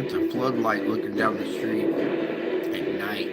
That's a floodlight looking down the street at night.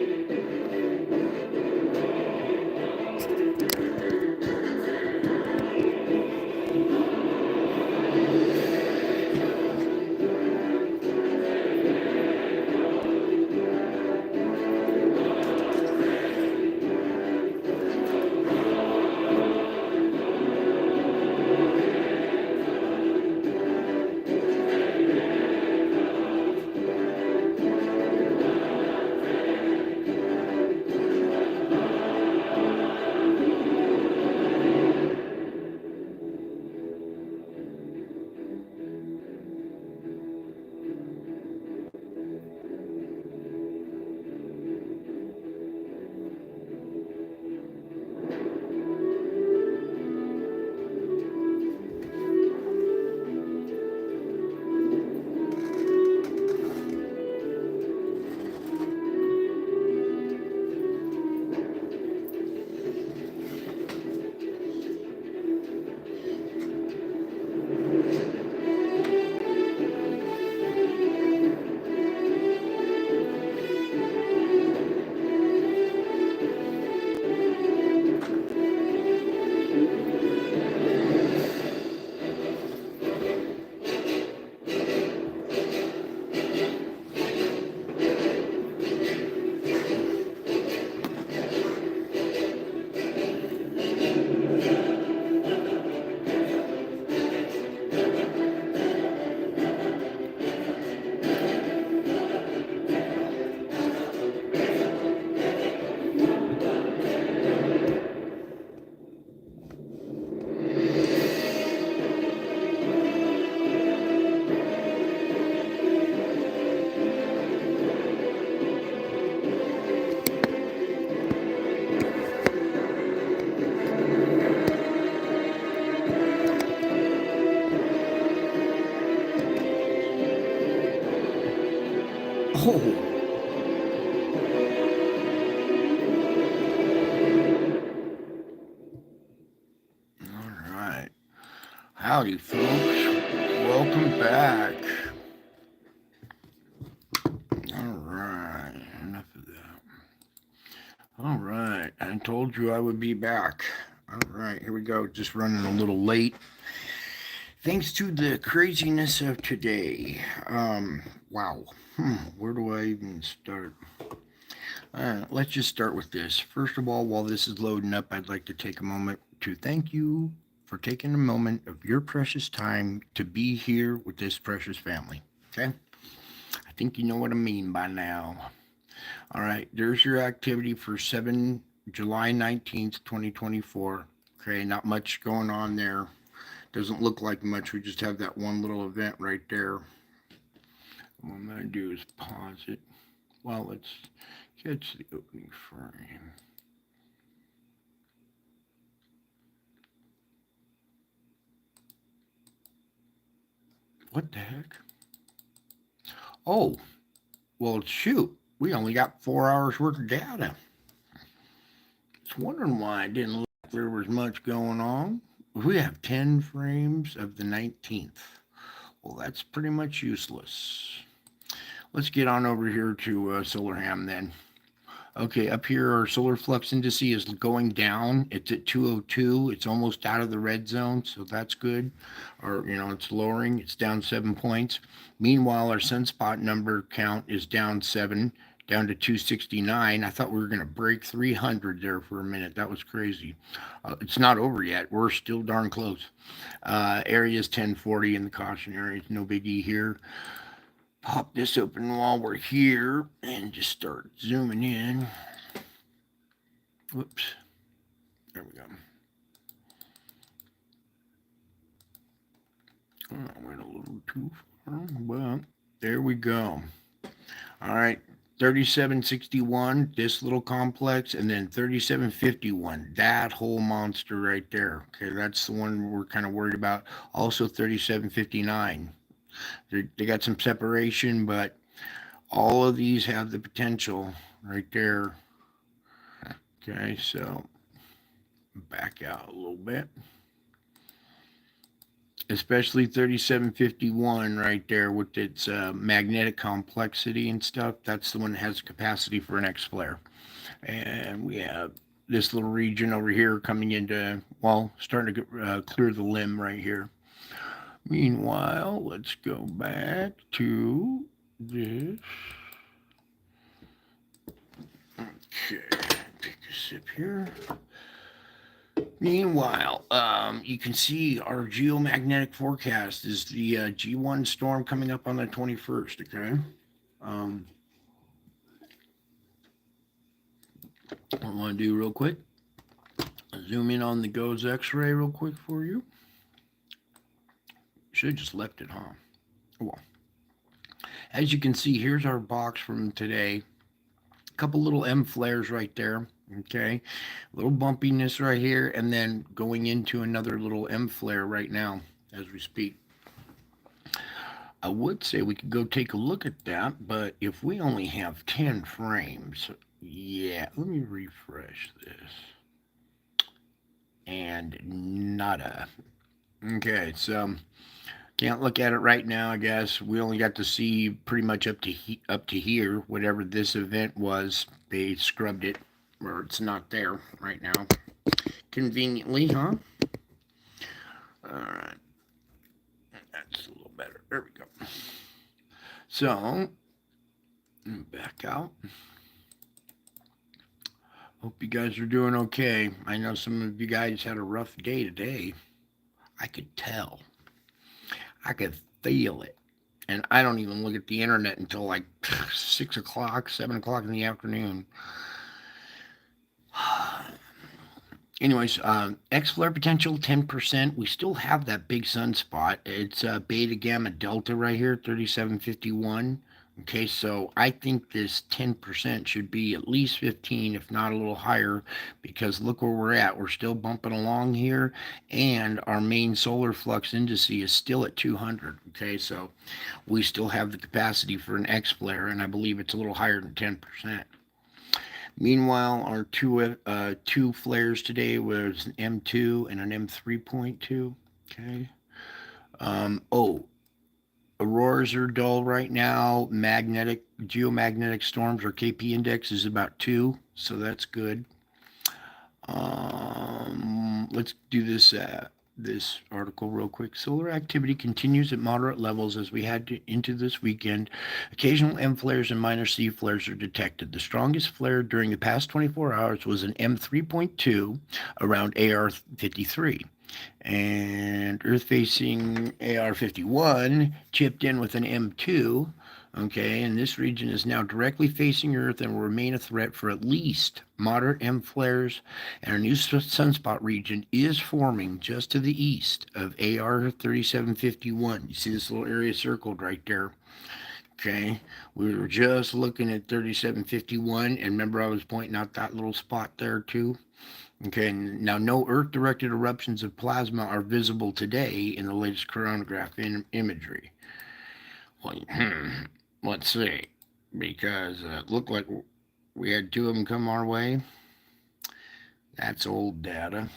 Oh, all right. Howdy, folks. Welcome back. All right. Enough of that. All right. I told you I would be back. All right. Here we go. Just running a little late. Thanks to the craziness of today. Wow. Where do I even start? Let's just start with this. First of all, while this is loading up, I'd like to take a moment to thank you for taking a moment of your precious time to be here with this precious family. Okay? I think you know what I mean by now. All right, there's your activity for July 19th, 2024. Okay, not much going on there. Doesn't look like much. We just have that one little event right there. What I'm going to do is pause it. Well, let's get to the opening frame. What the heck? Oh, well, shoot. We only got 4 hours worth of data. Just wondering why it didn't look like there was much going on. We have 10 frames of the 19th. Well, that's pretty much useless. Let's get on over here to SolarHam then. Okay, up here our solar flux indice is going down. It's at 202. It's almost out of the red zone, so that's good. Or, it's lowering. It's down 7 points. Meanwhile, our sunspot number count is down 7, down to 269. I thought we were going to break 300 there for a minute. That was crazy. It's not over yet. We're still darn close. Area is 1040 in the caution area. No biggie here. Pop this open while we're here and just start zooming in. Whoops. There we go. Oh, I went a little too far, but there we go. All right. 3761, this little complex, and then 3751, that whole monster right there. Okay, that's the one we're kind of worried about. Also 3759. They got some separation, but all of these have the potential right there. Okay, so back out a little bit. especially 3751 right there with its magnetic complexity and stuff. That's the one that has capacity for an X flare. And we have this little region over here coming into, well, starting to clear the limb right here. Meanwhile, let's go back to this. Okay, take a sip here. Meanwhile, you can see our geomagnetic forecast is the G1 storm coming up on the 21st. Okay. Um, what I want to do real quick, zoom in on the GOES X-ray real quick for you. Should have just left it, huh? Well, as you can see, here's our box from today. A couple little M flares right there. Okay, a little bumpiness right here, and then going into another little M flare right now as we speak. I would say we could go take a look at that, but if we only have 10 frames, yeah, let me refresh this. And nada. Okay, so can't look at it right now, I guess. We only got to see pretty much up to here, whatever this event was. They scrubbed it, or it's not there right now. Conveniently, huh? All right. That's a little better. There we go. So, back out. Hope you guys are doing okay. I know some of you guys had a rough day today. I could tell. I could feel it. And I don't even look at the internet until like 6 o'clock, 7 o'clock in the afternoon. Anyways, X flare potential 10%. We still have that big sunspot. It's beta gamma delta right here, 3751. Okay, so I think this 10% should be at least 15, if not a little higher, because look where we're at. We're still bumping along here, and our main solar flux indice is still at 200. Okay, so we still have the capacity for an X flare, and I believe it's a little higher than 10%. Meanwhile, our two flares today was an M2 and an M3.2. Okay. Oh, auroras are dull right now. Geomagnetic storms, or KP index is about 2, so that's good. Let's do this article real quick. Solar activity continues at moderate levels as we head into this weekend. Occasional M flares and minor C flares are detected. The strongest flare during the past 24 hours was an M3.2 around AR 53. And Earth facing AR 51 chipped in with an M2. Okay, and this region is now directly facing Earth and will remain a threat for at least moderate M flares. And a new sunspot region is forming just to the east of AR 3751. You see this little area circled right there. Okay, we were just looking at 3751, and remember I was pointing out that little spot there too. Okay, now no Earth-directed eruptions of plasma are visible today in the latest coronagraph imagery. Well, let's see, because it looked like we had 2 of them come our way. That's old data.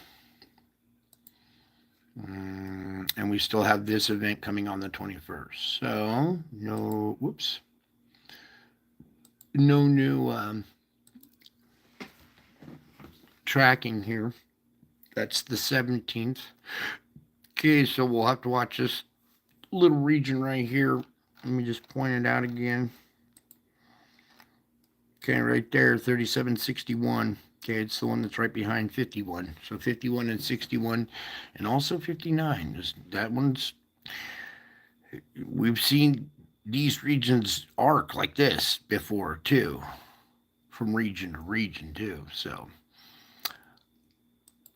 And we still have this event coming on the 21st. So, no new tracking here. That's the 17th. Okay, so we'll have to watch this little region right here. Let me just point it out again. Okay, right there, 3761. Okay, it's the one that's right behind 51. So 51 and 61, and also 59. That one's, we've seen these regions arc like this before too, from region to region too. So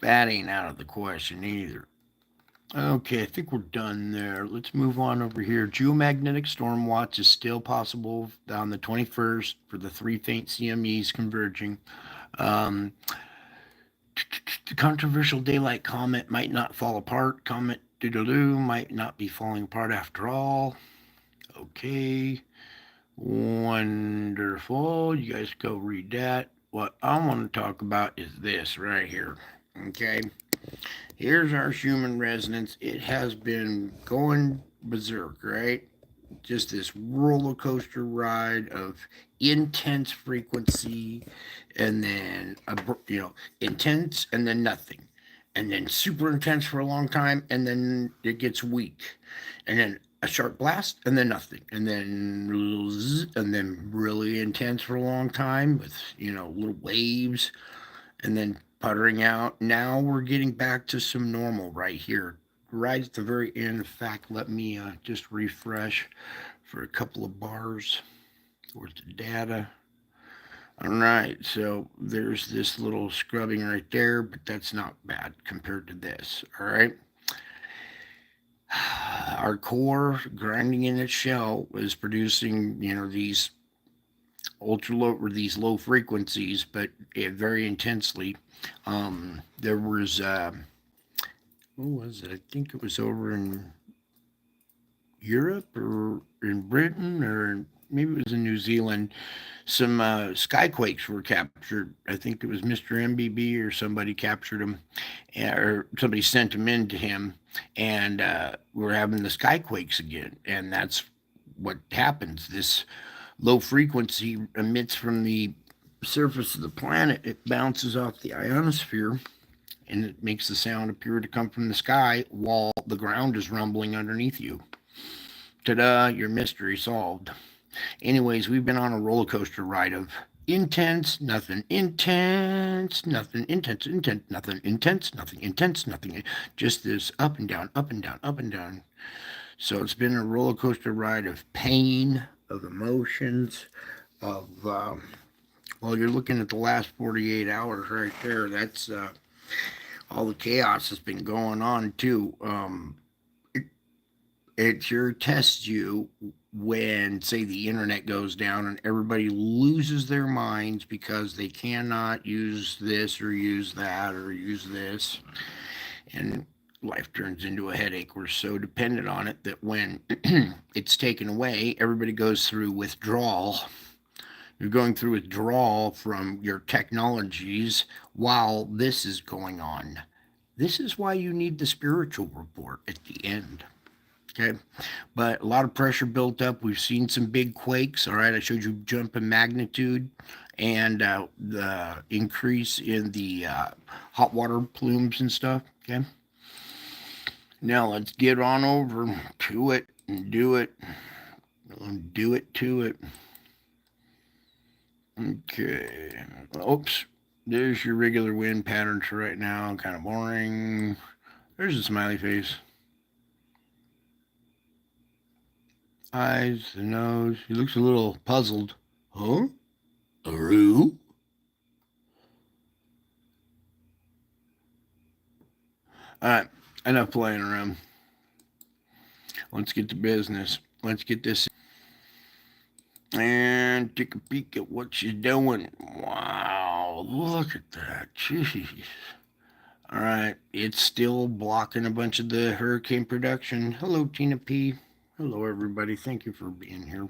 that ain't out of the question either. Okay, I think we're done there. Let's move on over here. Geomagnetic storm watch is still possible on the 21st for the 3 faint CMEs converging. The controversial daylight comet might not fall apart. Comet doodaloo might not be falling apart after all. Okay, wonderful. You guys go read that. What I want to talk about is this right here. Okay, Here's our Schumann resonance. It has been going berserk, right? Just this roller coaster ride of intense frequency, and then intense, and then nothing, and then super intense for a long time, and then it gets weak, and then a sharp blast, and then nothing, and then really intense for a long time with little waves, and then puttering out. Now we're getting back to some normal right here, right at the very end. In fact, let me just refresh for a couple of bars towards the data. All right, so there's this little scrubbing right there, but that's not bad compared to this. All right. Our core grinding in its shell is producing, these ultra low or these low frequencies, but very intensely. There was, what was it? I think it was over in Europe or in Britain, or maybe it was in New Zealand. Some skyquakes were captured. I think it was Mr. MBB or somebody captured them, or somebody sent them in to him, and we're having the skyquakes again. And that's what happens. This low frequency emits from the surface of the planet. It bounces off the ionosphere, and it makes the sound appear to come from the sky while the ground is rumbling underneath you. Ta-da, your mystery solved. Anyways, we've been on a roller coaster ride of intense, nothing, intense, nothing, intense, intense, nothing, intense, nothing, intense, nothing. Just this up and down, up and down, up and down. So it's been a roller coaster ride of pain, of emotions, of, well, you're looking at the last 48 hours right there. That's all the chaos that's been going on, too. It sure tests you when, say, the internet goes down and everybody loses their minds because they cannot use this or use that or use this. And life turns into a headache. We're so dependent on it that when it's taken away, everybody goes through withdrawal. You're going through withdrawal from your technologies while this is going on. This is why you need the spiritual report at the end. Okay, but a lot of pressure built up. We've seen some big quakes. All right, I showed you jump in magnitude and the increase in the hot water plumes and stuff. Okay, now let's get on over to it and do it. Do it to it. Okay. Oops. There's your regular wind patterns for right now. Kind of boring. There's a smiley face. Eyes, the nose. He looks a little puzzled. Huh? Aru? Alright, enough playing around. Let's get to business. Let's get this and take a peek at what she's doing. Wow, look at that. Jeez. Alright, it's still blocking a bunch of the hurricane production. Hello, Tina P. Hello, everybody. Thank you for being here.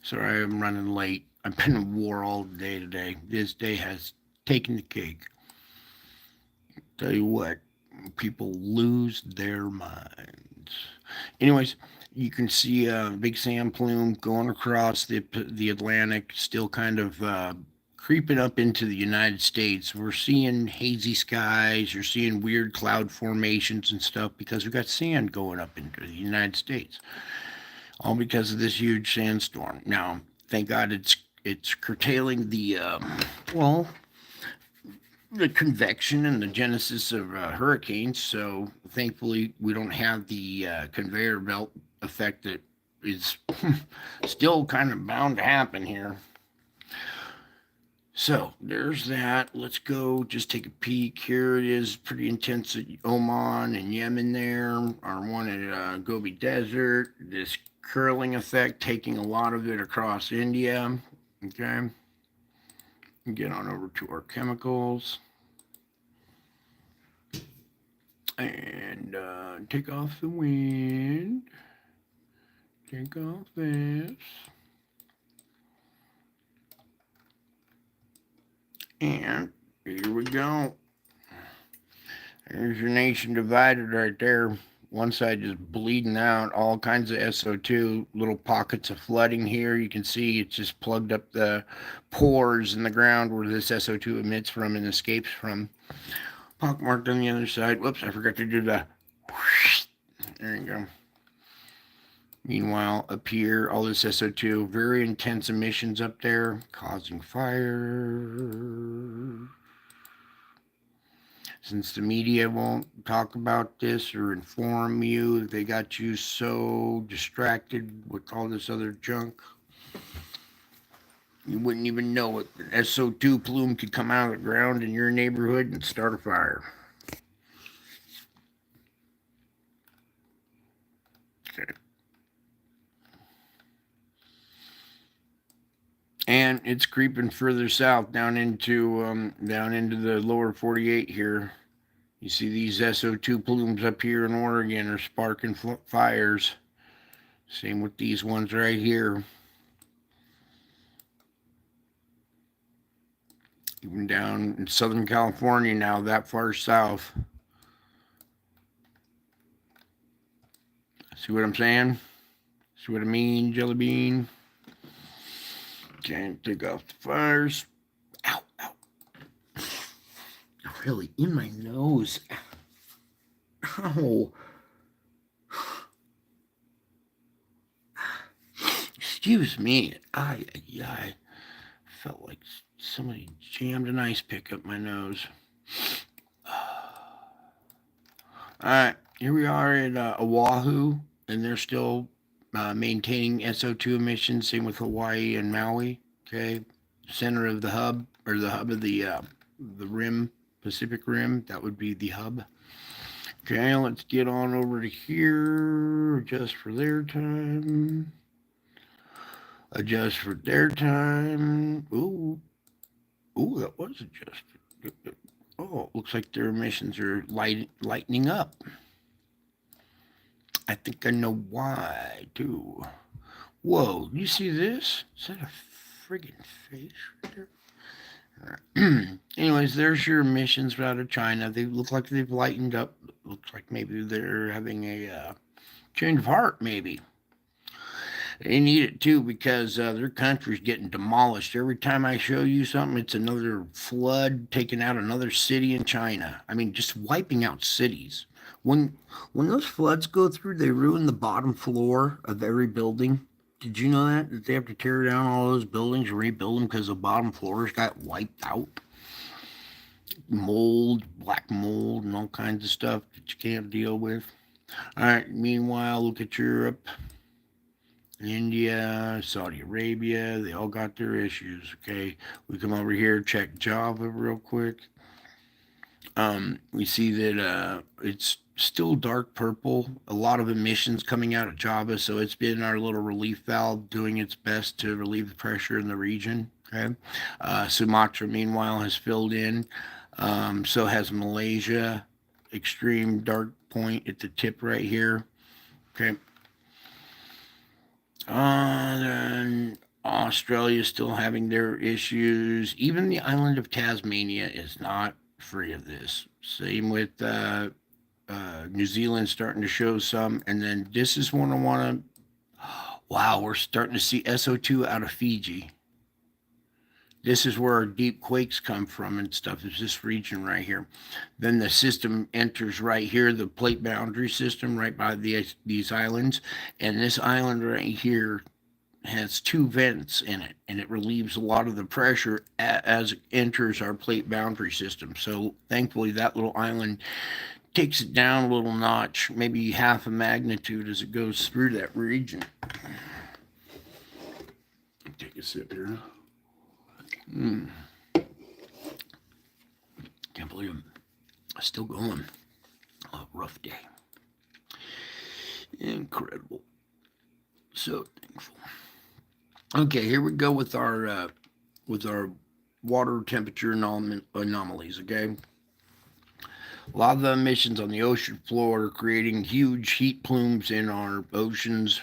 Sorry I'm running late. I've been in war all day today. This day has taken the cake. Tell you what, people lose their minds. Anyways, you can see a big sand plume going across the Atlantic, still kind of creeping up into the United States. We're seeing hazy skies. You're seeing weird cloud formations and stuff because we've got sand going up into the United States, all because of this huge sandstorm. Now, thank God it's curtailing the the convection and the genesis of hurricanes. So thankfully, we don't have the conveyor belt effect that is still kind of bound to happen here. So there's that. Let's go just take a peek. Here it is, pretty intense at Oman and Yemen there. Our one at Gobi Desert. This curling effect taking a lot of it across India. Okay. Get on over to our chemicals. And take off the wind. Take off this. And here we go. There's your nation divided right there. One side just bleeding out, all kinds of SO2, little pockets of flooding here. You can see it's just plugged up the pores in the ground where this SO2 emits from and escapes from. Pockmarked on the other side. Whoops, I forgot to do the whoosh. There you go. Meanwhile, up here, all this SO2, very intense emissions up there, causing fire. Since the media won't talk about this or inform you, they got you so distracted with all this other junk, you wouldn't even know it. An SO2 plume could come out of the ground in your neighborhood and start a fire. Okay. And it's creeping further south down into the lower 48 here. You see these SO2 plumes up here in Oregon are sparking fires. Same with these ones right here. Even down in Southern California now, that far south. See what I'm saying? See what I mean, Jelly Bean? Can't take off the fires. Ow, ow. Really, in my nose. Ow. Excuse me. I felt like somebody jammed an ice pick up my nose. Alright, here we are at Oahu, and they're still maintaining SO2 emissions. Same with Hawaii and Maui. Okay, center of the hub, or the hub of the rim, Pacific Rim. That would be the hub. Okay, let's get on over to here. Adjust for their time. Adjust for their time. Ooh, that was adjusted. Oh, looks like their emissions are lightening up. I think I know why, too. Whoa, you see this? Is that a friggin' face right there? Anyways, there's your emissions out of China. They look like they've lightened up. Looks like maybe they're having a change of heart, maybe. They need it too because their country's getting demolished. Every time I show you something, it's another flood taking out another city in China. I mean, just wiping out cities. When when those floods go through, they ruin the bottom floor of every building. Did you know that? That they have to tear down all those buildings and rebuild them because the bottom floors got wiped out? Mold, black mold, and all kinds of stuff that you can't deal with. All right, meanwhile, look at Europe. India, Saudi Arabia, they all got their issues. Okay, we come over here, check Java real quick. We see that it's still dark purple. A lot of emissions coming out of Java, so it's been our little relief valve doing its best to relieve the pressure in the region. Okay, Sumatra, meanwhile, has filled in. So has Malaysia. Extreme dark point at the tip right here. Okay, then Australia is still having their issues. Even the island of Tasmania is not free of this. Same with New Zealand starting to show some. And then this is one I want to. Wow, we're starting to see SO2 out of Fiji. This is where our deep quakes come from and stuff, is this region right here. Then the system enters right here, the plate boundary system right by these islands. And this island right here has two vents in it, and it relieves a lot of the pressure as it enters our plate boundary system. So thankfully, that little island takes it down a little notch, maybe half a magnitude as it goes through that region. Take a sip here. Can't believe I'm still going. A rough day. Incredible. So thankful. Okay, here we go with our water temperature anomalies. Okay, a lot of the emissions on the ocean floor are creating huge heat plumes in our oceans.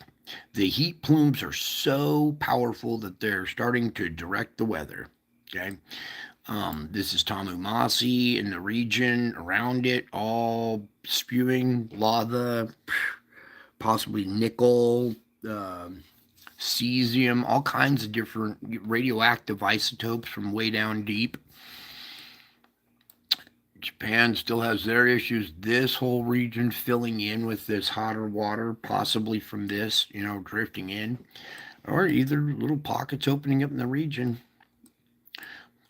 The heat plumes are so powerful that they're starting to direct the weather. Okay, This is Tamumasi and the region around it, all spewing lava, possibly nickel, cesium, all kinds of different radioactive isotopes from way down deep. Japan still has their issues. This whole region filling in with this hotter water, possibly from this, drifting in, or either little pockets opening up in the region.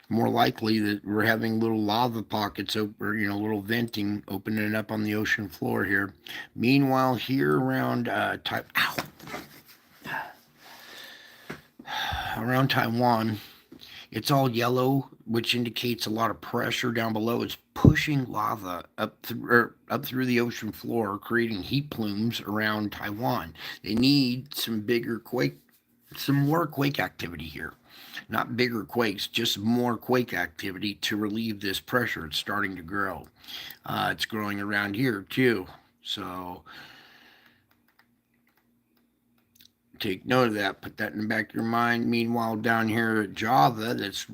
More likely that we're having little lava pockets or little venting opening up on the ocean floor here. Meanwhile, here around around Taiwan, it's all yellow, which indicates a lot of pressure down below. It's pushing lava up through the ocean floor, creating heat plumes around Taiwan. They need some more quake activity here. Not bigger quakes, just more quake activity to relieve this pressure. It's starting to grow. It's growing around here too. So take note of that. Put that in the back of your mind. Meanwhile, down here at Java, that's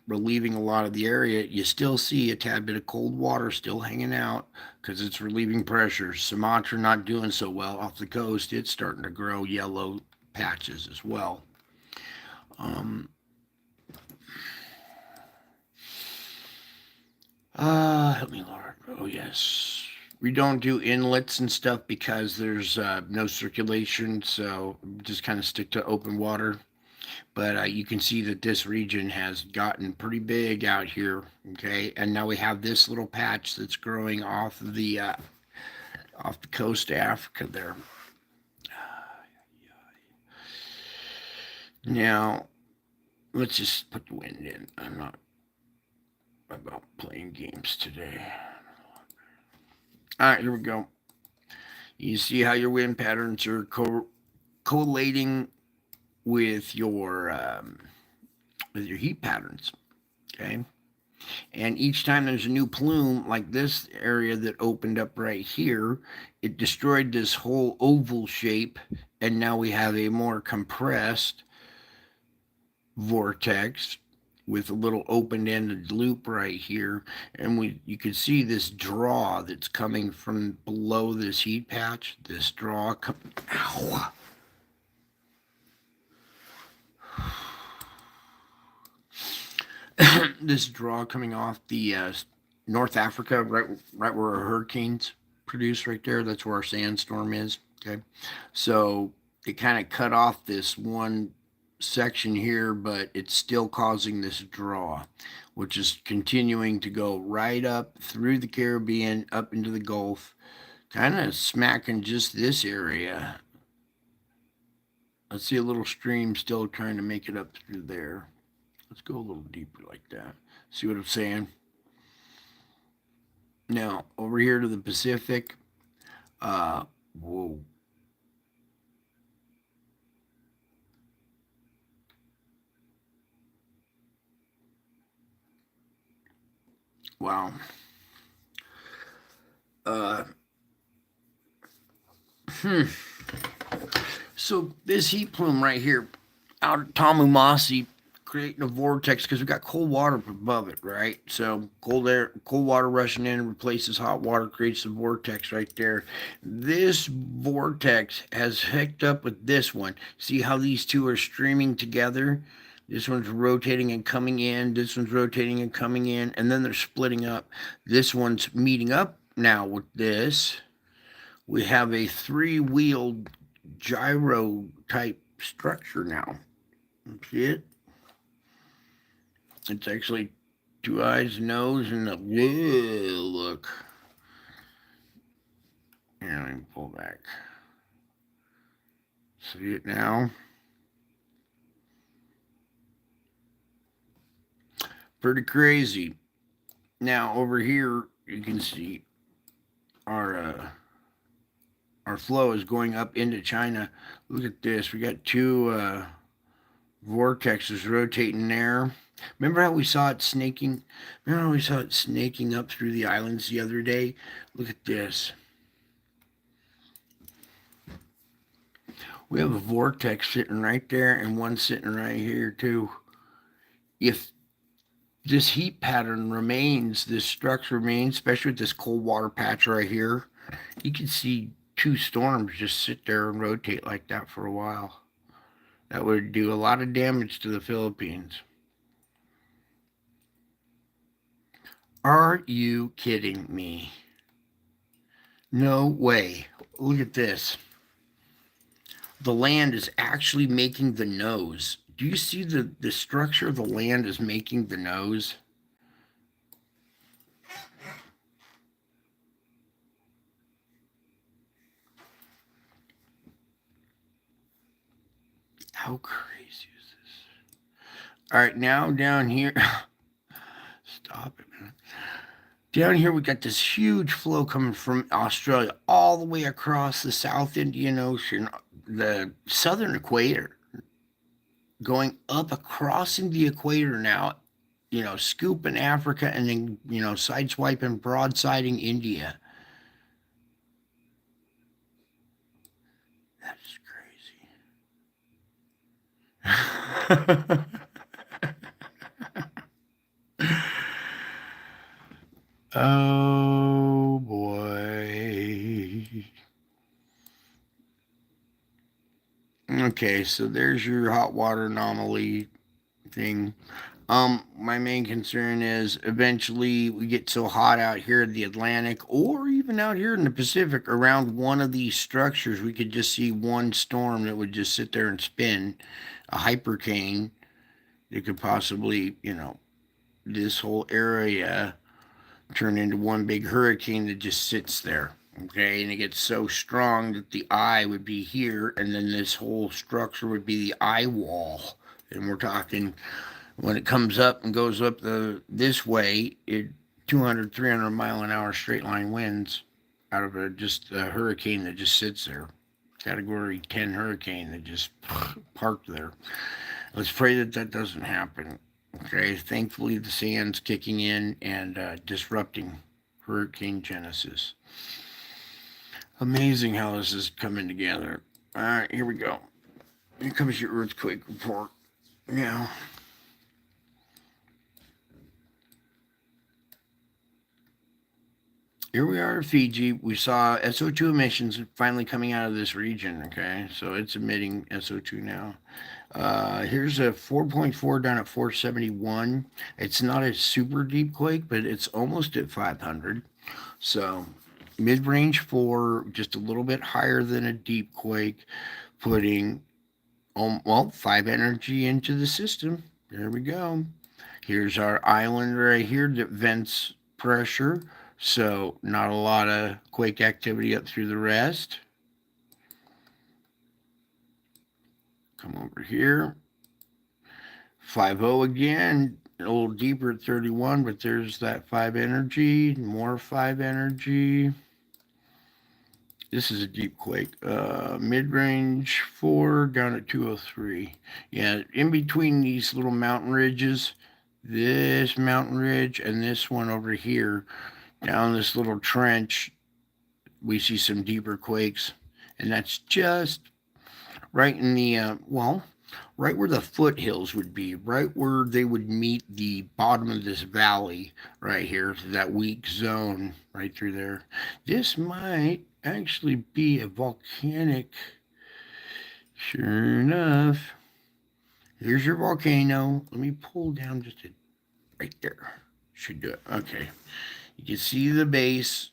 relieving a lot of the area. You still see a tad bit of cold water still hanging out because it's relieving pressure. Sumatra not doing so well off the coast. It's starting to grow yellow patches as well. Help me, Lord. Oh, yes. We don't do inlets and stuff because there's no circulation, so just kind of stick to open water. But you can see that this region has gotten pretty big out here, okay? And now we have this little patch that's growing off the coast of Africa there. Now, let's just put the wind in. I'm not about playing games today. All right, here we go. You see how your wind patterns are collating with your heat patterns, okay? And each time there's a new plume, like this area that opened up right here, it destroyed this whole oval shape, and now we have a more compressed vortex with a little open-ended loop right here, and you can see this draw that's coming from below this heat patch. This draw, ow! This draw coming off the North Africa, right where our hurricanes produce, right there. That's where our sandstorm is. Okay, so it kind of cut off this one section here, but it's still causing this draw, which is continuing to go right up through the Caribbean, up into the Gulf, kind of smacking just this area. Let's see a little stream still trying to make it up through there. Let's go a little deeper like that. See what I'm saying? Now, over here to the Pacific, whoa. Wow. So this heat plume right here out of Tamumasi creating a vortex because we got cold water above it, right? So cold water rushing in replaces hot water, creates a vortex right there. This vortex has hooked up with this one. See how these two are streaming together? This one's rotating and coming in. This one's rotating and coming in, and then they're splitting up. This one's meeting up now with this. We have a three-wheeled gyro type structure now. See it? It's actually two eyes, nose, and a whoa, look. Here, let me pull back. See it now? Pretty crazy. Now over here you can see our flow is going up into China. Look at this. We got two vortexes rotating there. Remember how we saw it snaking? Remember how we saw it snaking up through the islands the other day? Look at this. We have a vortex sitting right there and one sitting right here too. If this heat pattern remains, this structure remains, especially with this cold water patch right here. You can see two storms just sit there and rotate like that for a while. That would do a lot of damage to the Philippines. Are you kidding me? No way. Look at this. The land is actually making the nose. Do you see the structure of the land is making the nose? How crazy is this? All right, now down here. Stop it, man. Down here, we got this huge flow coming from Australia all the way across the South Indian Ocean, the southern equator, going up, crossing the equator now, scooping Africa and then, sideswiping, broadsiding India. That's crazy. Oh boy. Okay, so there's your hot water anomaly thing. My main concern is eventually we get so hot out here in the Atlantic or even out here in the Pacific around one of these structures, we could just see one storm that would just sit there and spin, a hypercane that could possibly, this whole area turn into one big hurricane that just sits there. Okay, and it gets so strong that the eye would be here, and then this whole structure would be the eye wall. And we're talking when it comes up and goes up this way, 200, 300 mile an hour straight line winds out of just a hurricane that just sits there. Category 10 hurricane that just parked there. Let's pray that that doesn't happen. Okay, thankfully the sand's kicking in and disrupting hurricane genesis. Amazing how this is coming together. All right, here we go. Here comes your earthquake report. Now, here we are in Fiji. We saw SO2 emissions finally coming out of this region. Okay, so it's emitting SO2 now. Here's a 4.4 down at 471. It's not a super deep quake, but it's almost at 500. So mid-range 4, just a little bit higher than a deep quake, putting 5 energy into the system. There we go. Here's our island right here that vents pressure. So not a lot of quake activity up through the rest. Come over here. 5-0 again, a little deeper at 31, but there's that 5 energy, more 5 energy. This is a deep quake. Mid-range 4 down at 203. Yeah, in between these little mountain ridges, this mountain ridge and this one over here, down this little trench, we see some deeper quakes. And that's just right in the, right where the foothills would be, right where they would meet the bottom of this valley right here, that weak zone right through there. This might actually be a volcanic. Sure enough. Here's your volcano. Let me pull down just right there. Should do it. Okay. You can see the base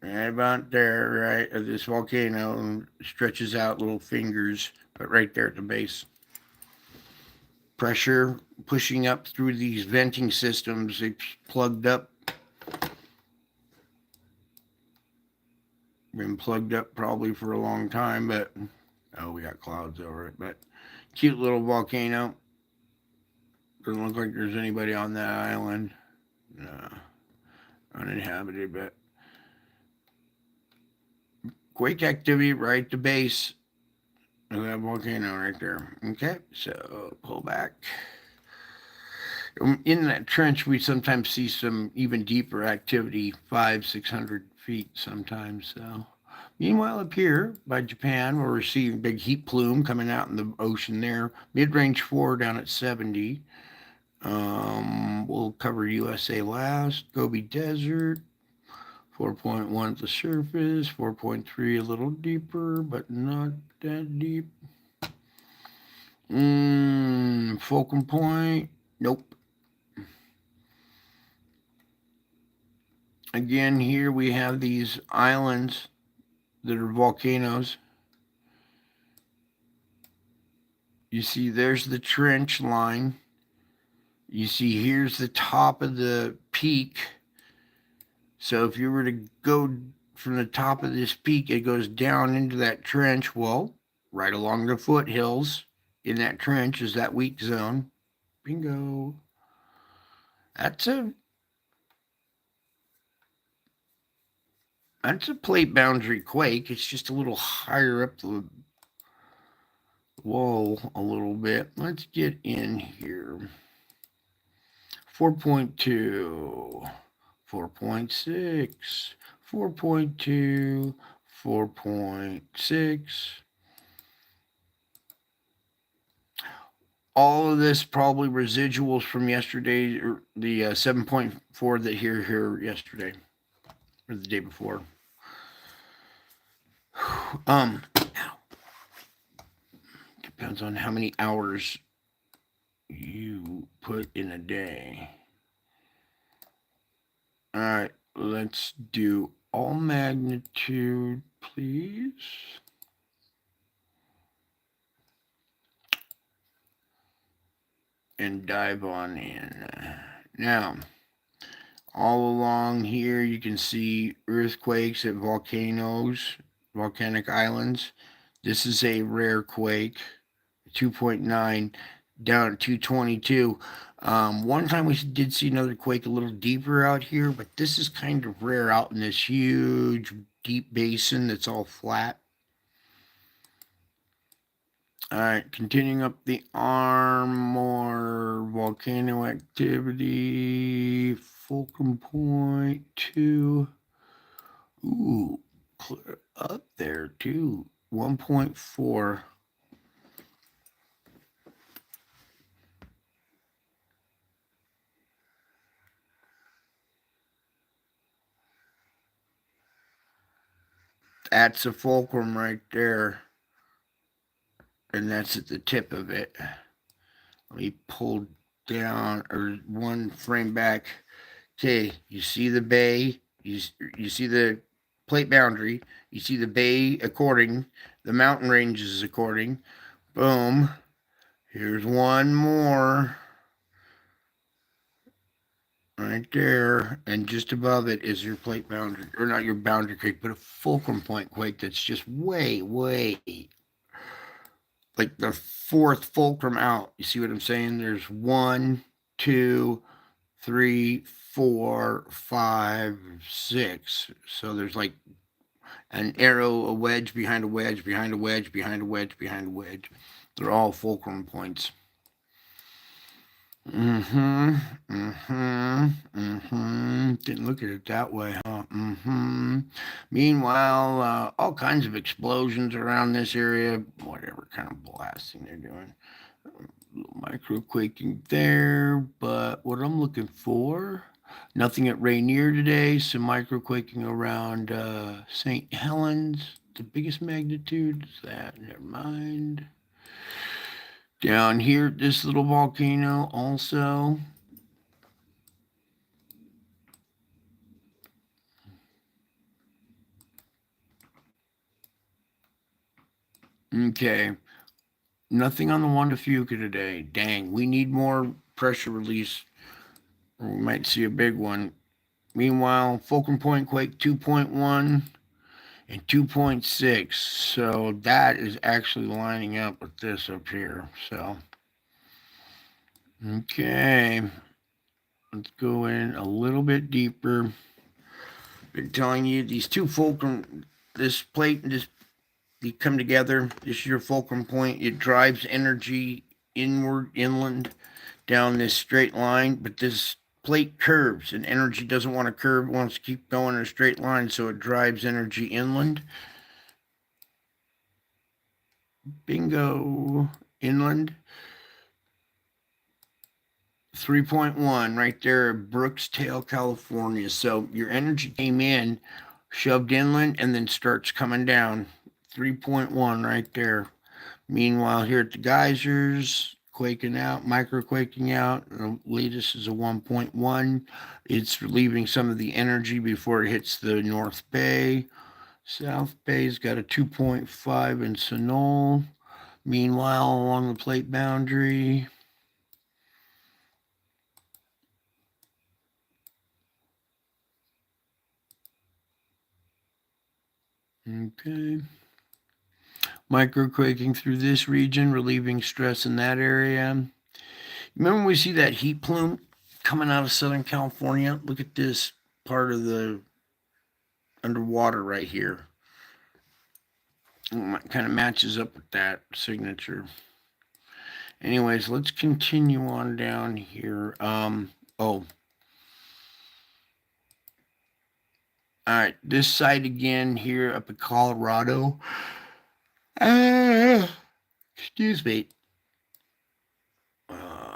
right about there, right, of this volcano, and stretches out little fingers, but right there at the base. Pressure pushing up through these venting systems. It's plugged up. Been plugged up probably for a long time, but we got clouds over it. But cute little volcano. Doesn't look like there's anybody on that island. No, uninhabited, but quake activity right at the base of that volcano right there. Okay, so pull back. In that trench, we sometimes see some even deeper activity, 500-600 feet sometimes. So, meanwhile, up here by Japan, we're seeing a big heat plume coming out in the ocean there. Mid-range 4 down at 70. We'll cover USA last. Gobi Desert, 4.1 at the surface, 4.3 a little deeper, but not that deep. Fulcrum Point, nope. Again, here we have these islands that are volcanoes. You see, there's the trench line. You see, here's the top of the peak. So if you were to go from the top of this peak, it goes down into that trench. Well, right along the foothills in that trench is that weak zone. Bingo. That's a plate boundary quake. It's just a little higher up the wall a little bit. Let's get in here. 4.2, 4.6, 4.2, 4.6. All of this probably residuals from yesterday, or the 7.4 that here yesterday, or the day before. Depends on how many hours you put in a day. All right, let's do all magnitude, please. And dive on in. Now, all along here, you can see earthquakes at volcanoes, volcanic islands. This is a rare quake, 2.9 down at 222. One time we did see another quake a little deeper out here, but this is kind of rare out in this huge, deep basin that's all flat. All right, continuing up the arm, more volcano activity, fulcrum point 2. Ooh, clear up there too, 1.4. That's a fulcrum right there. And that's at the tip of it. Let me pull down, or one frame back. Okay, you see the bay, you see the plate boundary, you see the bay according, the mountain ranges according. Boom. Here's one more. Right there, and just above it is your plate boundary, or not your boundary quake, but a fulcrum point quake that's just way, like the fourth fulcrum out. You see what I'm saying? There's 1, 2, 3, 4, 5, 6. So there's like an arrow, a wedge behind a wedge, behind a wedge, behind a wedge, behind a wedge. They're all fulcrum points. Didn't look at it that way, huh? Meanwhile, all kinds of explosions around this area, whatever kind of blasting they're doing. A little micro quaking there, but what I'm looking for, nothing at Rainier today, some micro quaking around St. Helens. The biggest magnitude is that, never mind. Down here, this little volcano also. Okay. Nothing on the one to Fuca today. Dang, we need more pressure release, or we might see a big one. Meanwhile, Fulcrum Point Quake 2.1 and 2.6. So that is actually lining up with this up here. So, okay. Let's go in a little bit deeper. Been telling you these two fulcrum, this plate and this, they come together. This is your fulcrum point. It drives energy inland, down this straight line, but this plate curves, and energy doesn't want to curve, it wants to keep going in a straight line, so it drives energy inland. Bingo, inland. 3.1 right there at Brookstail, California. So your energy came in, shoved inland, and then starts coming down. 3.1 right there. Meanwhile, here at the geysers, quaking out, micro quaking out. The latest is a 1.1. It's relieving some of the energy before it hits the North Bay. South Bay's got a 2.5 in Sonol. Meanwhile, along the plate boundary, okay. Microquaking through this region, relieving stress in that area. Remember when we see that heat plume coming out of Southern California? Look at this part of the underwater right here. It kind of matches up with that signature. Anyways, let's continue on down here. All right, this site again here up in Colorado. Excuse me.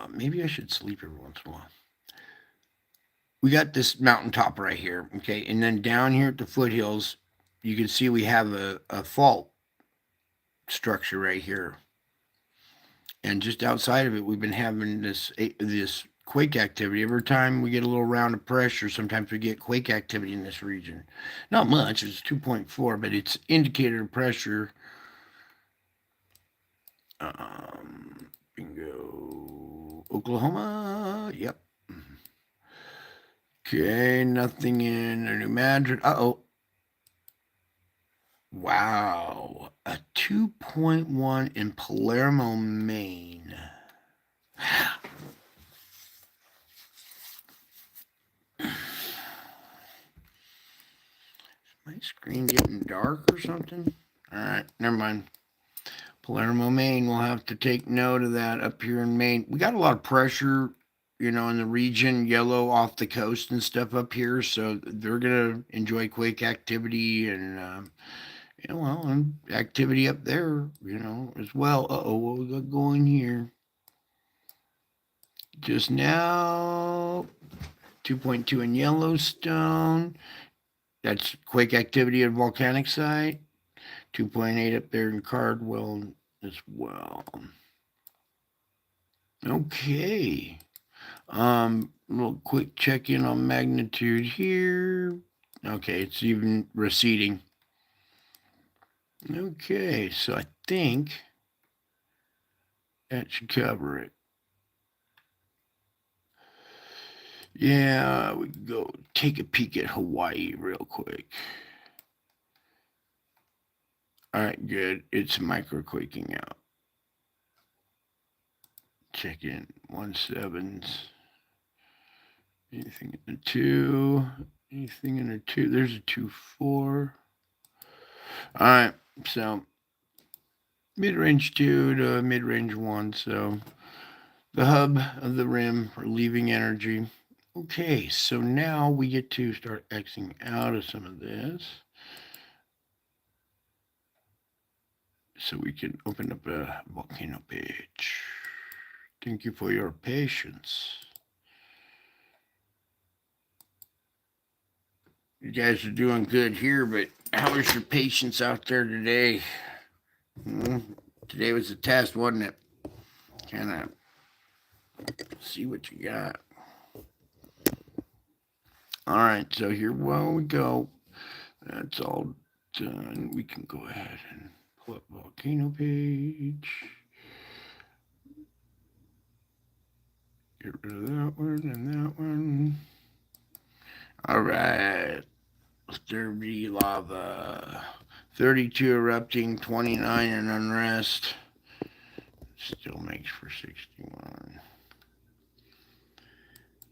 Maybe I should sleep every once in a while. We got this mountaintop right here, okay, and then down here at the foothills, you can see we have a fault structure right here, and just outside of it, we've been having this quake activity. Every time we get a little round of pressure, sometimes we get quake activity in this region. Not much, it's 2.4, but it's indicator of pressure. Bingo. Oklahoma, yep. Okay, nothing in New Madrid. Uh-oh. Wow. A 2.1 in Palermo, Maine. My screen getting dark or something? All right, never mind. Palermo, Maine. We'll have to take note of that up here in Maine. We got a lot of pressure, in the region, yellow off the coast and stuff up here. So they're going to enjoy quake activity and, and activity up there, as well. Uh-oh, what we got going here? Just now, 2.2 in Yellowstone. That's quake activity at volcanic site. 2.8 up there in Cardwell as well. Okay. Little quick check in on magnitude here. Okay, it's even receding. Okay, so I think that should cover it. Yeah, we can go take a peek at Hawaii real quick. All right, good. It's microquaking out. Check in 1.7s. Anything in a 2? Anything in a 2? There's a 2.4. All right, so mid-range 2 to mid-range 1. So the hub of the rim relieving energy. Okay, so now we get to start Xing out of some of this. So we can open up a volcano page. Thank you for your patience. You guys are doing good here, but how is your patience out there today? Today was a test, wasn't it? Kind of see what you got. All right, so here we go. That's all done. We can go ahead and pull up volcano page. Get rid of that one and that one. All right. Sturdy lava. 32 erupting, 29 in unrest. Still makes for 61.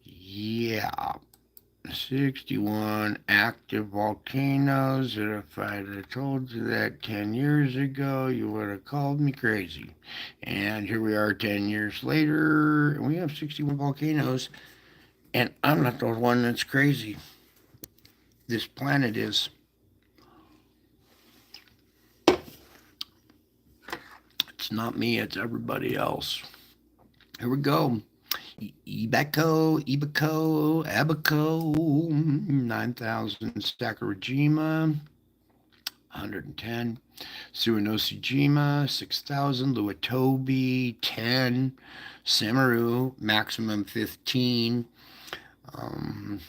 Yeah. 61 active volcanoes. And if I'd have told you that 10 years ago, you would have called me crazy. And here we are 10 years later, and we have 61 volcanoes. And I'm not the one that's crazy. This planet is. It's not me, it's everybody else. Here we go. Abaco, 9,000 Sakurajima, 110. Suenoshijima, 6,000. Luatobi, 10. Semaru, maximum 15. Um,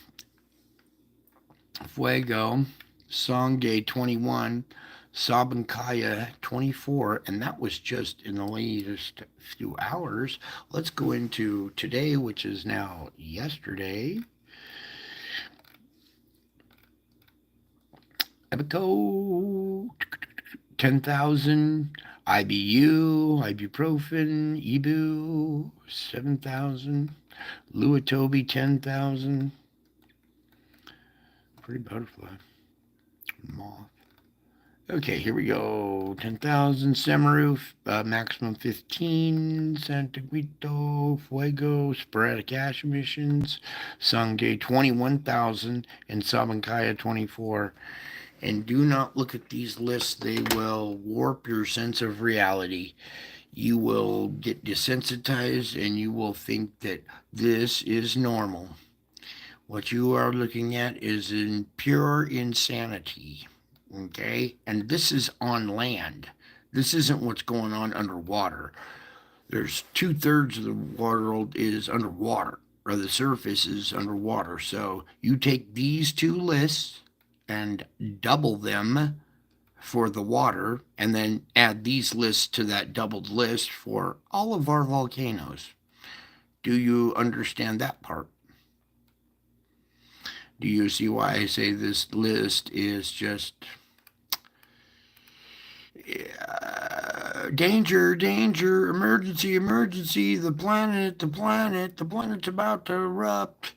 Fuego, Songay, 21. Sabankaya, 24. And that was just in the latest few hours. Let's go into today, which is now yesterday. Ebico, 10,000. IBU, ibuprofen, Ibu, 7,000. Luatobi, 10,000. Pretty butterfly. Moth. Okay, here we go. 10,000. Semaru, maximum 15. Santaguito, Fuego, sporadic ash emissions. Sangay, 21,000. And Sabankaya, 24. And do not look at these lists. They will warp your sense of reality. You will get desensitized and you will think that this is normal. What you are looking at is in pure insanity. Okay? And this is on land. This isn't what's going on underwater. There's 2/3 of the world is underwater, or the surface is underwater. So you take these two lists and double them for the water, and then add these lists to that doubled list for all of our volcanoes. Do you understand that part? Do you see why I say this list is just danger, danger, emergency, emergency, the planet's about to erupt,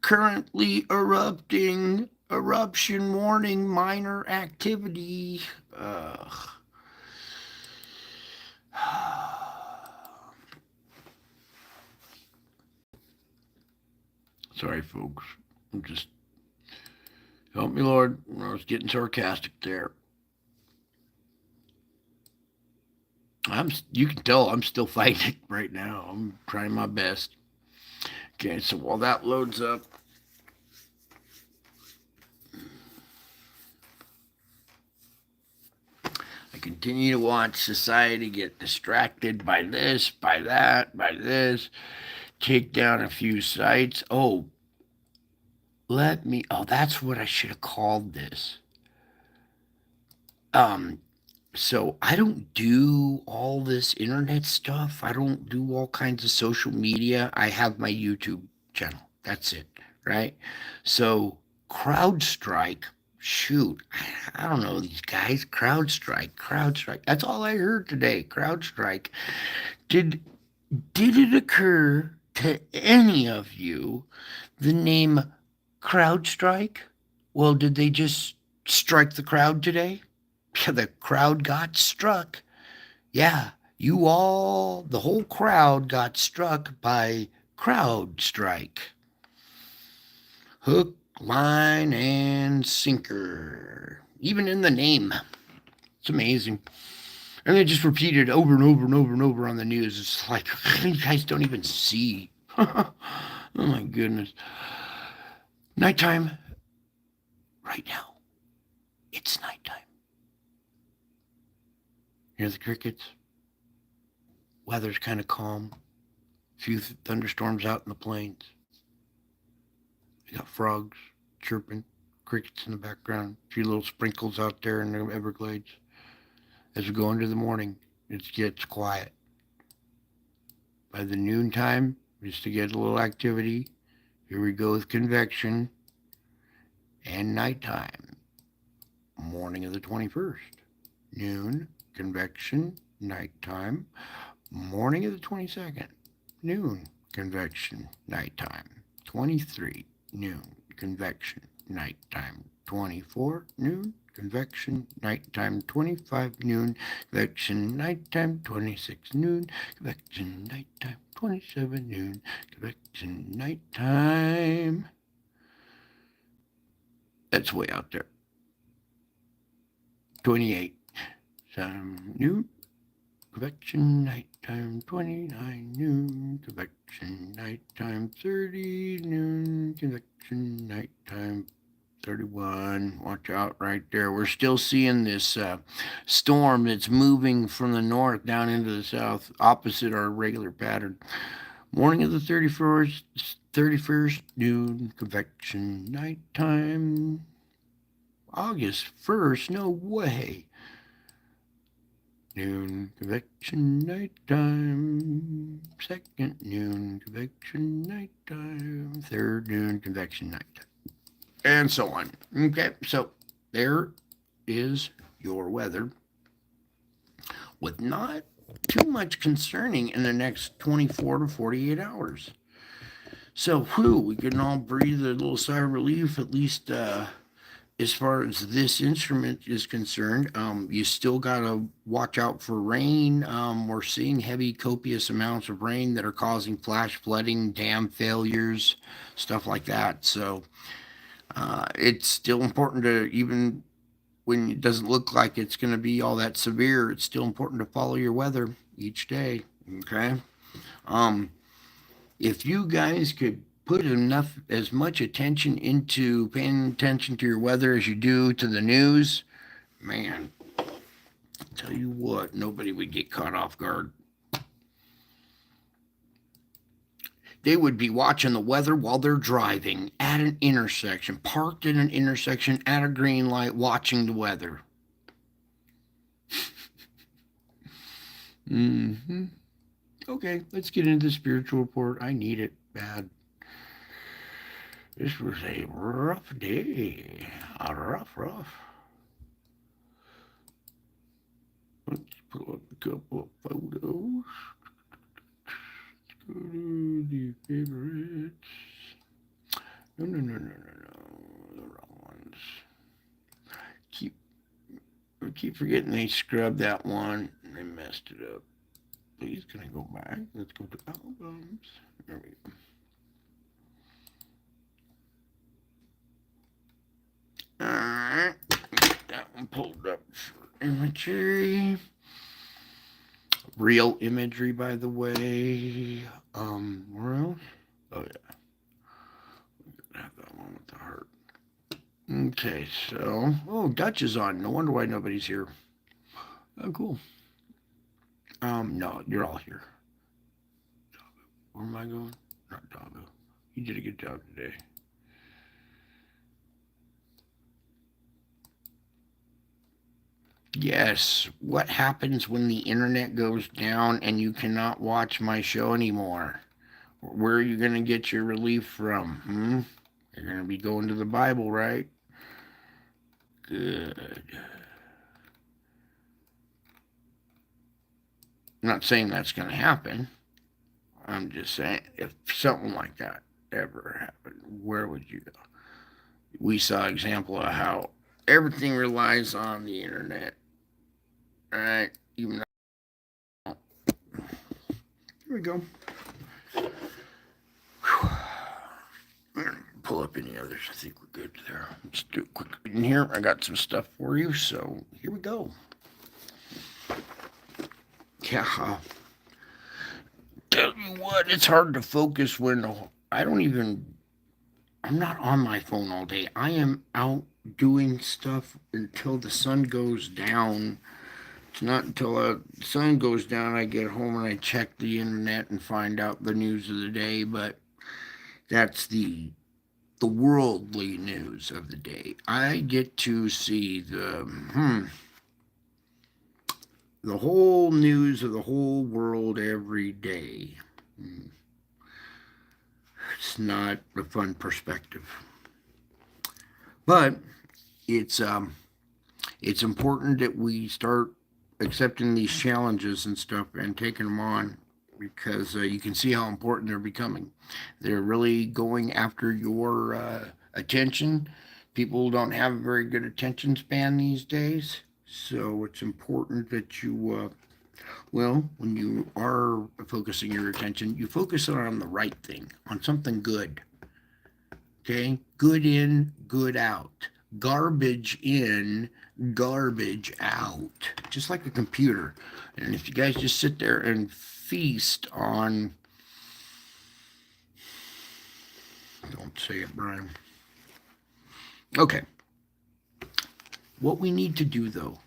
currently erupting, eruption warning, minor activity. Sorry, folks. I'm just help me, Lord. I was getting sarcastic there. You can tell I'm still fighting it right now. I'm trying my best. Okay, so while that loads up, I continue to watch society get distracted by this, by that, by this, take down a few sites. Oh, that's what I should have called this. So I don't do all this internet stuff. I don't do all kinds of social media. I have my YouTube channel. That's it, right? So CrowdStrike, shoot, I don't know these guys. CrowdStrike. That's all I heard today. CrowdStrike. Did it occur to any of you the name CrowdStrike? Well, did they just strike the crowd today? The crowd got struck. Yeah, the whole crowd got struck by CrowdStrike. Hook, line, and sinker. Even in the name. It's amazing. And they just repeat it over and over and over and over on the news. It's like, you guys don't even see. Oh my goodness. Nighttime. Right now. It's nighttime. Hear the crickets. Weather's kind of calm. A few thunderstorms out in the plains. You got frogs chirping, crickets in the background, a few little sprinkles out there in the Everglades. As we go into the morning, it gets quiet. By the noontime, just to get a little activity, here we go with convection and nighttime. Morning of the 21st. Noon, convection, nighttime. Morning of the 22nd. Noon, convection, nighttime. 23, noon, convection, nighttime. 24, noon, convection, nighttime. 25, noon, convection, nighttime. 26, noon, convection, nighttime. 27, noon, convection, nighttime. That's way out there. 28, noon, Convection nighttime 29 noon. Convection nighttime 30 noon. Convection nighttime 31. Watch out right there. We're still seeing this storm that's moving from the north down into the south, opposite our regular pattern. Morning of the 31st noon. Convection nighttime. August 1st. No way. Noon convection nighttime. Second noon convection nighttime. Third noon convection nighttime. And so on. Okay, so there is your weather with not too much concerning in the next 24 to 48 hours. So, we can all breathe a little sigh of relief, at least as far as this instrument is concerned. You still got to watch out for rain. We're seeing heavy, copious amounts of rain that are causing flash flooding, dam failures, stuff like that. So it's still important to, even when it doesn't look like it's going to be all that severe, it's still important to follow your weather each day. Okay. If you guys could put as much attention into paying attention to your weather as you do to the news, man, I'll tell you what, nobody would get caught off guard. They would be watching the weather while they're driving at an intersection, parked in an intersection at a green light, watching the weather. Okay, let's get into the spiritual report. I need it bad. This was a rough day. Rough. Let's pull up a couple of photos. Let's go to the favorites. No. The wrong ones. I keep forgetting they scrubbed that one and they messed it up. Please, can I go back? Let's go to albums. There we go. Alright. That one pulled up for imagery. Real imagery, by the way. Where else? Oh, yeah. I have that one with the heart. Okay, so. Oh, Dutch is on. No wonder why nobody's here. Oh, cool. No, you're all here. Where am I going? Not Dabo. You did a good job today. Yes, what happens when the internet goes down and you cannot watch my show anymore? Where are you going to get your relief from? You're going to be going to the Bible, right? Good. I'm not saying that's going to happen. I'm just saying, if something like that ever happened, where would you go? We saw an example of how everything relies on the internet. All right, even though. Here we go. Pull up any others. I think we're good there. Let's do it quick in here. I got some stuff for you, so here we go. Yeah. Tell you what, it's hard to focus when I'm not on my phone all day. I am out doing stuff until the sun goes down. It's not until the sun goes down I get home and I check the internet and find out the news of the day, but that's the worldly news of the day. I get to see the whole news of the whole world every day. It's not a fun perspective, but it's important that we start accepting these challenges and stuff and taking them on, because you can see how important they're becoming. They're really going after your attention. People don't have a very good attention span these days, so it's important that you, when you are focusing your attention, you focus on the right thing, on something good. Okay? Good in, good out. garbage in, garbage out, just like a computer. And if you guys just sit there and feast on, don't say it, Brian. Okay, what we need to do though,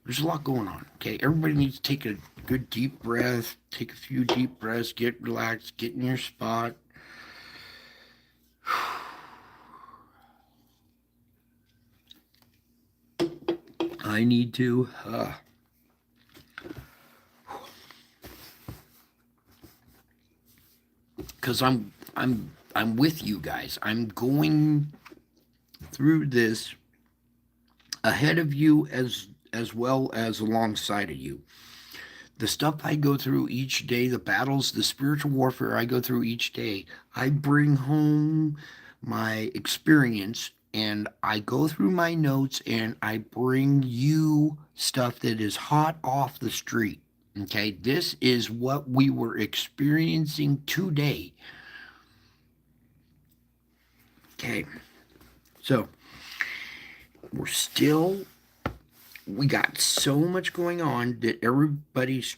there's a lot going on. Okay, everybody needs to take a good deep breath, take a few deep breaths, get relaxed, get in your spot. I need to. Because I'm with you guys. I'm going through this ahead of you as well as alongside of you. The stuff I go through each day, the battles, the spiritual warfare I go through each day, I bring home my experience and I go through my notes and I bring you stuff that is hot off the street. Okay, this is what we were experiencing today. Okay, so we got so much going on that everybody's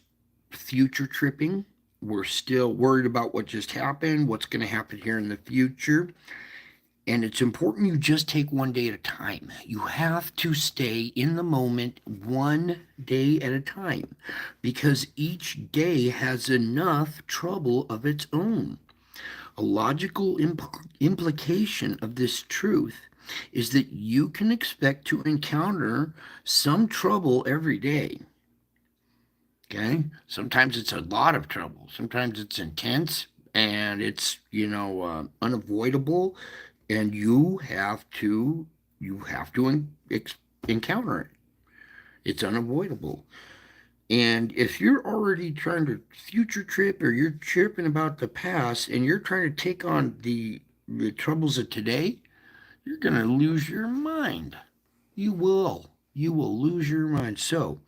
future tripping. We're still worried about what just happened, what's going to happen here in the future. And it's important you just take one day at a time. You have to stay in the moment one day at a time because each day has enough trouble of its own. A logical implication of this truth is that you can expect to encounter some trouble every day. Okay? Sometimes it's a lot of trouble. Sometimes it's intense and it's, unavoidable and you have to encounter it. It's unavoidable. And if you're already trying to future trip or you're tripping about the past and you're trying to take on the troubles of today, you're going to lose your mind. You will. You will lose your mind. So,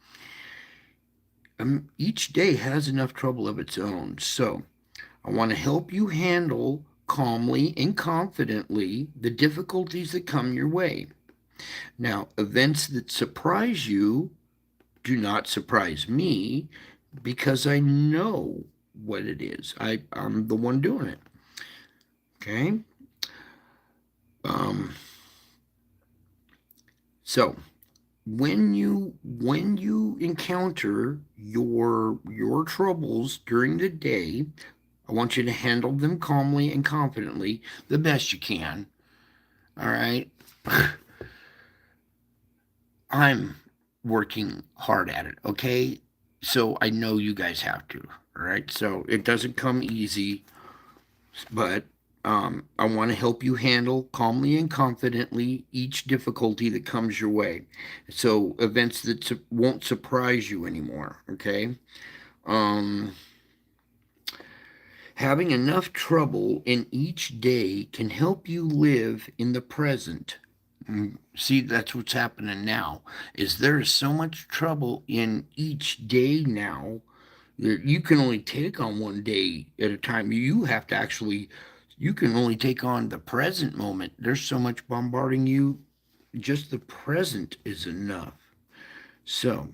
each day has enough trouble of its own. So, I want to help you handle calmly and confidently the difficulties that come your way. Now, events that surprise you do not surprise me because I know what it is. I'm the one doing it. Okay? So when you encounter your troubles during the day, I want you to handle them calmly and confidently the best you can. All right? I'm working hard at it, okay? So I know you guys have to, all right? So it doesn't come easy, but I want to help you handle calmly and confidently each difficulty that comes your way. So events that won't surprise you anymore, okay? Having enough trouble in each day can help you live in the present. See, that's what's happening now. Is there is so much trouble in each day now that you can only take on one day at a time. You can only take on the present moment. There's so much bombarding you. Just the present is enough. So,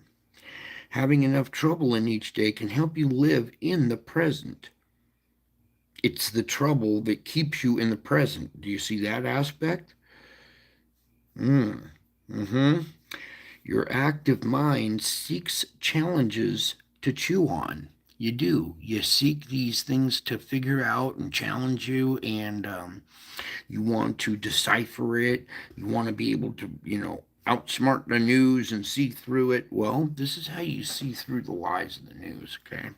having enough trouble in each day can help you live in the present. It's the trouble that keeps you in the present. Do you see that aspect? Mm-hmm. Your active mind seeks challenges to chew on. You do. You seek these things to figure out and challenge you, and you want to decipher it. You want to be able to, outsmart the news and see through it. Well, this is how you see through the lies of the news, okay?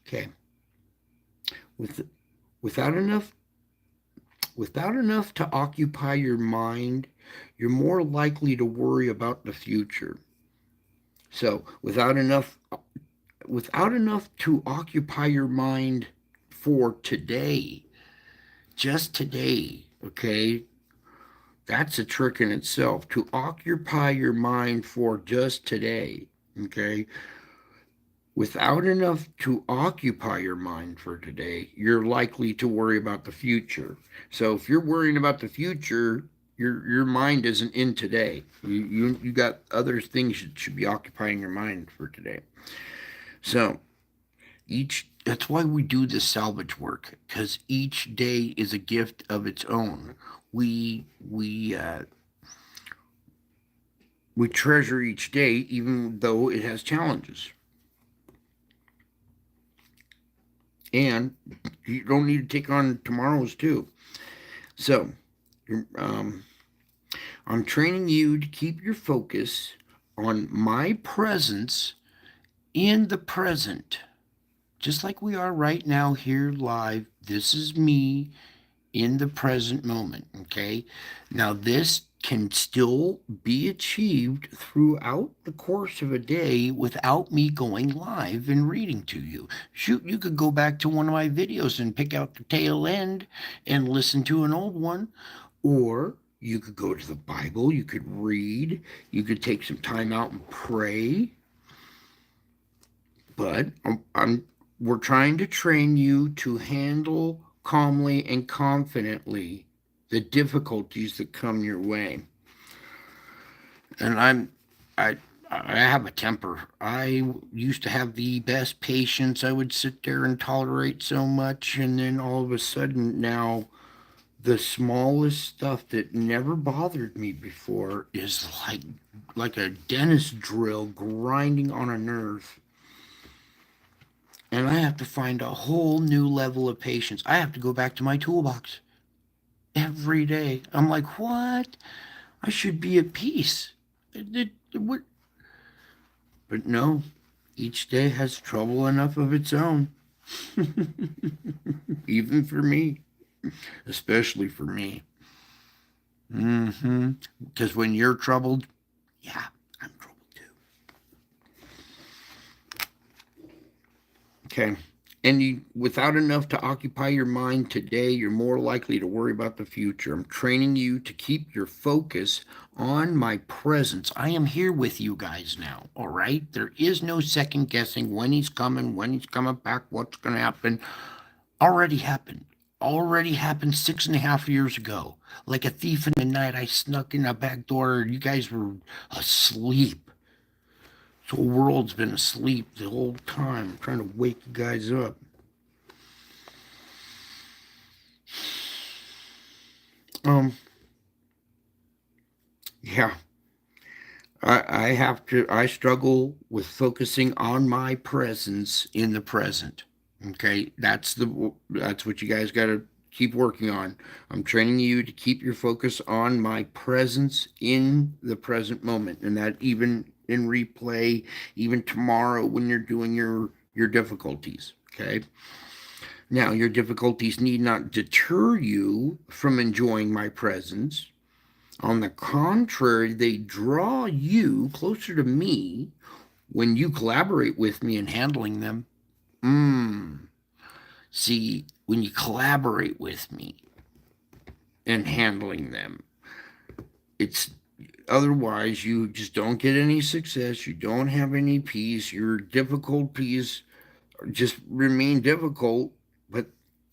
Okay. Without enough to occupy your mind, you're more likely to worry about the future. So, without enough to occupy your mind for today, just today, okay? That's a trick in itself, to occupy your mind for just today, okay? Without enough to occupy your mind for today, you're likely to worry about the future. So if you're worrying about the future, your mind isn't in today. You got other things that should be occupying your mind for today. So that's why we do this salvage work, because each day is a gift of its own. We treasure each day, even though it has challenges. And you don't need to take on tomorrow's too. So, I'm training you to keep your focus on my presence in the present. Just like we are right now here live, this is me in the present moment, okay? Now, this can still be achieved throughout the course of a day without me going live and reading to you. Shoot, you could go back to one of my videos and pick out the tail end and listen to an old one, or you could go to the Bible, you could read, you could take some time out and pray. But we're trying to train you to handle calmly and confidently the difficulties that come your way. And I have a temper. I used to have the best patience. I would sit there and tolerate so much, and then all of a sudden now the smallest stuff that never bothered me before is like a dentist drill grinding on a nerve. And I have to find a whole new level of patience. I have to go back to my toolbox every day. I'm like, what? I should be at peace. But no, each day has trouble enough of its own. Even for me, especially for me. Because when you're troubled, yeah, I'm troubled too. Okay. And without enough to occupy your mind today, you're more likely to worry about the future. I'm training you to keep your focus on my presence. I am here with you guys now, all right? There is no second guessing when he's coming back, what's going to happen. Already happened 6.5 years ago. Like a thief in the night, I snuck in a back door. You guys were asleep. The whole world's been asleep the whole time. I'm trying to wake you guys up. Yeah. I struggle with focusing on my presence in the present. Okay, that's what you guys got to keep working on. I'm training you to keep your focus on my presence in the present moment, and that even in replay, even tomorrow when you're doing your difficulties. Okay. Now, your difficulties need not deter you from enjoying my presence. On the contrary, they draw you closer to me when you collaborate with me in handling them. See, when you collaborate with me in handling them, it's otherwise you just don't get any success. You don't have any peace. Your difficulties just remain difficult. But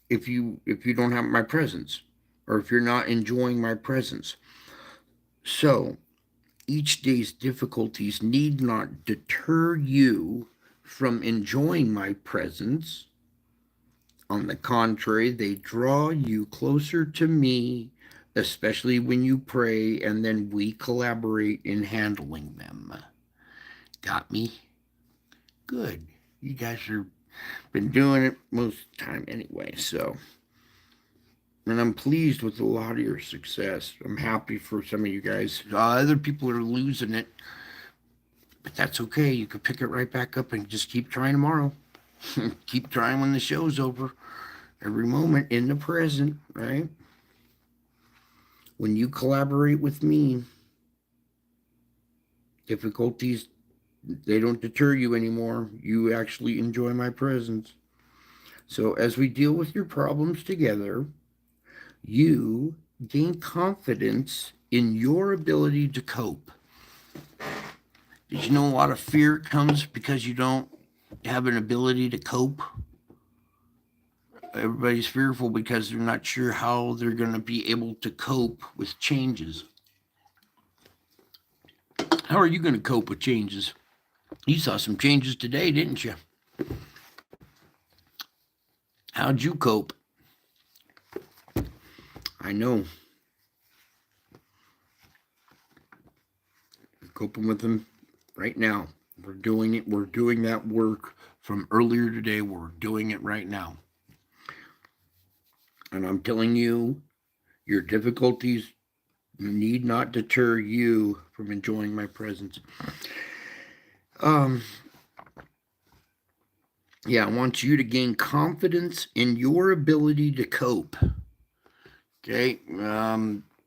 if you don't have my presence, or if you're not enjoying my presence, so each day's difficulties need not deter you from enjoying my presence. On the contrary, they draw you closer to me, especially when you pray, and then we collaborate in handling them. Got me? Good. You guys have been doing it most of the time anyway, so. And I'm pleased with a lot of your success. I'm happy for some of you guys. Other people are losing it, but that's okay. You can pick it right back up and just keep trying tomorrow. Keep trying when the show's over. Every moment in the present, right? When you collaborate with me, difficulties, they don't deter you anymore. You actually enjoy my presence. So as we deal with your problems together, you gain confidence in your ability to cope. Did you know a lot of fear comes because you don't have an ability to cope. Everybody's fearful because they're not sure how they're going to be able to cope with changes. How are you going to cope with changes? You saw some changes today, didn't you? How'd you cope? I know. We're coping with them right now. We're doing it. We're doing that work from earlier today. We're doing it right now. And I'm telling you, your difficulties need not deter you from enjoying my presence. Yeah, I want you to gain confidence in your ability to cope. Okay,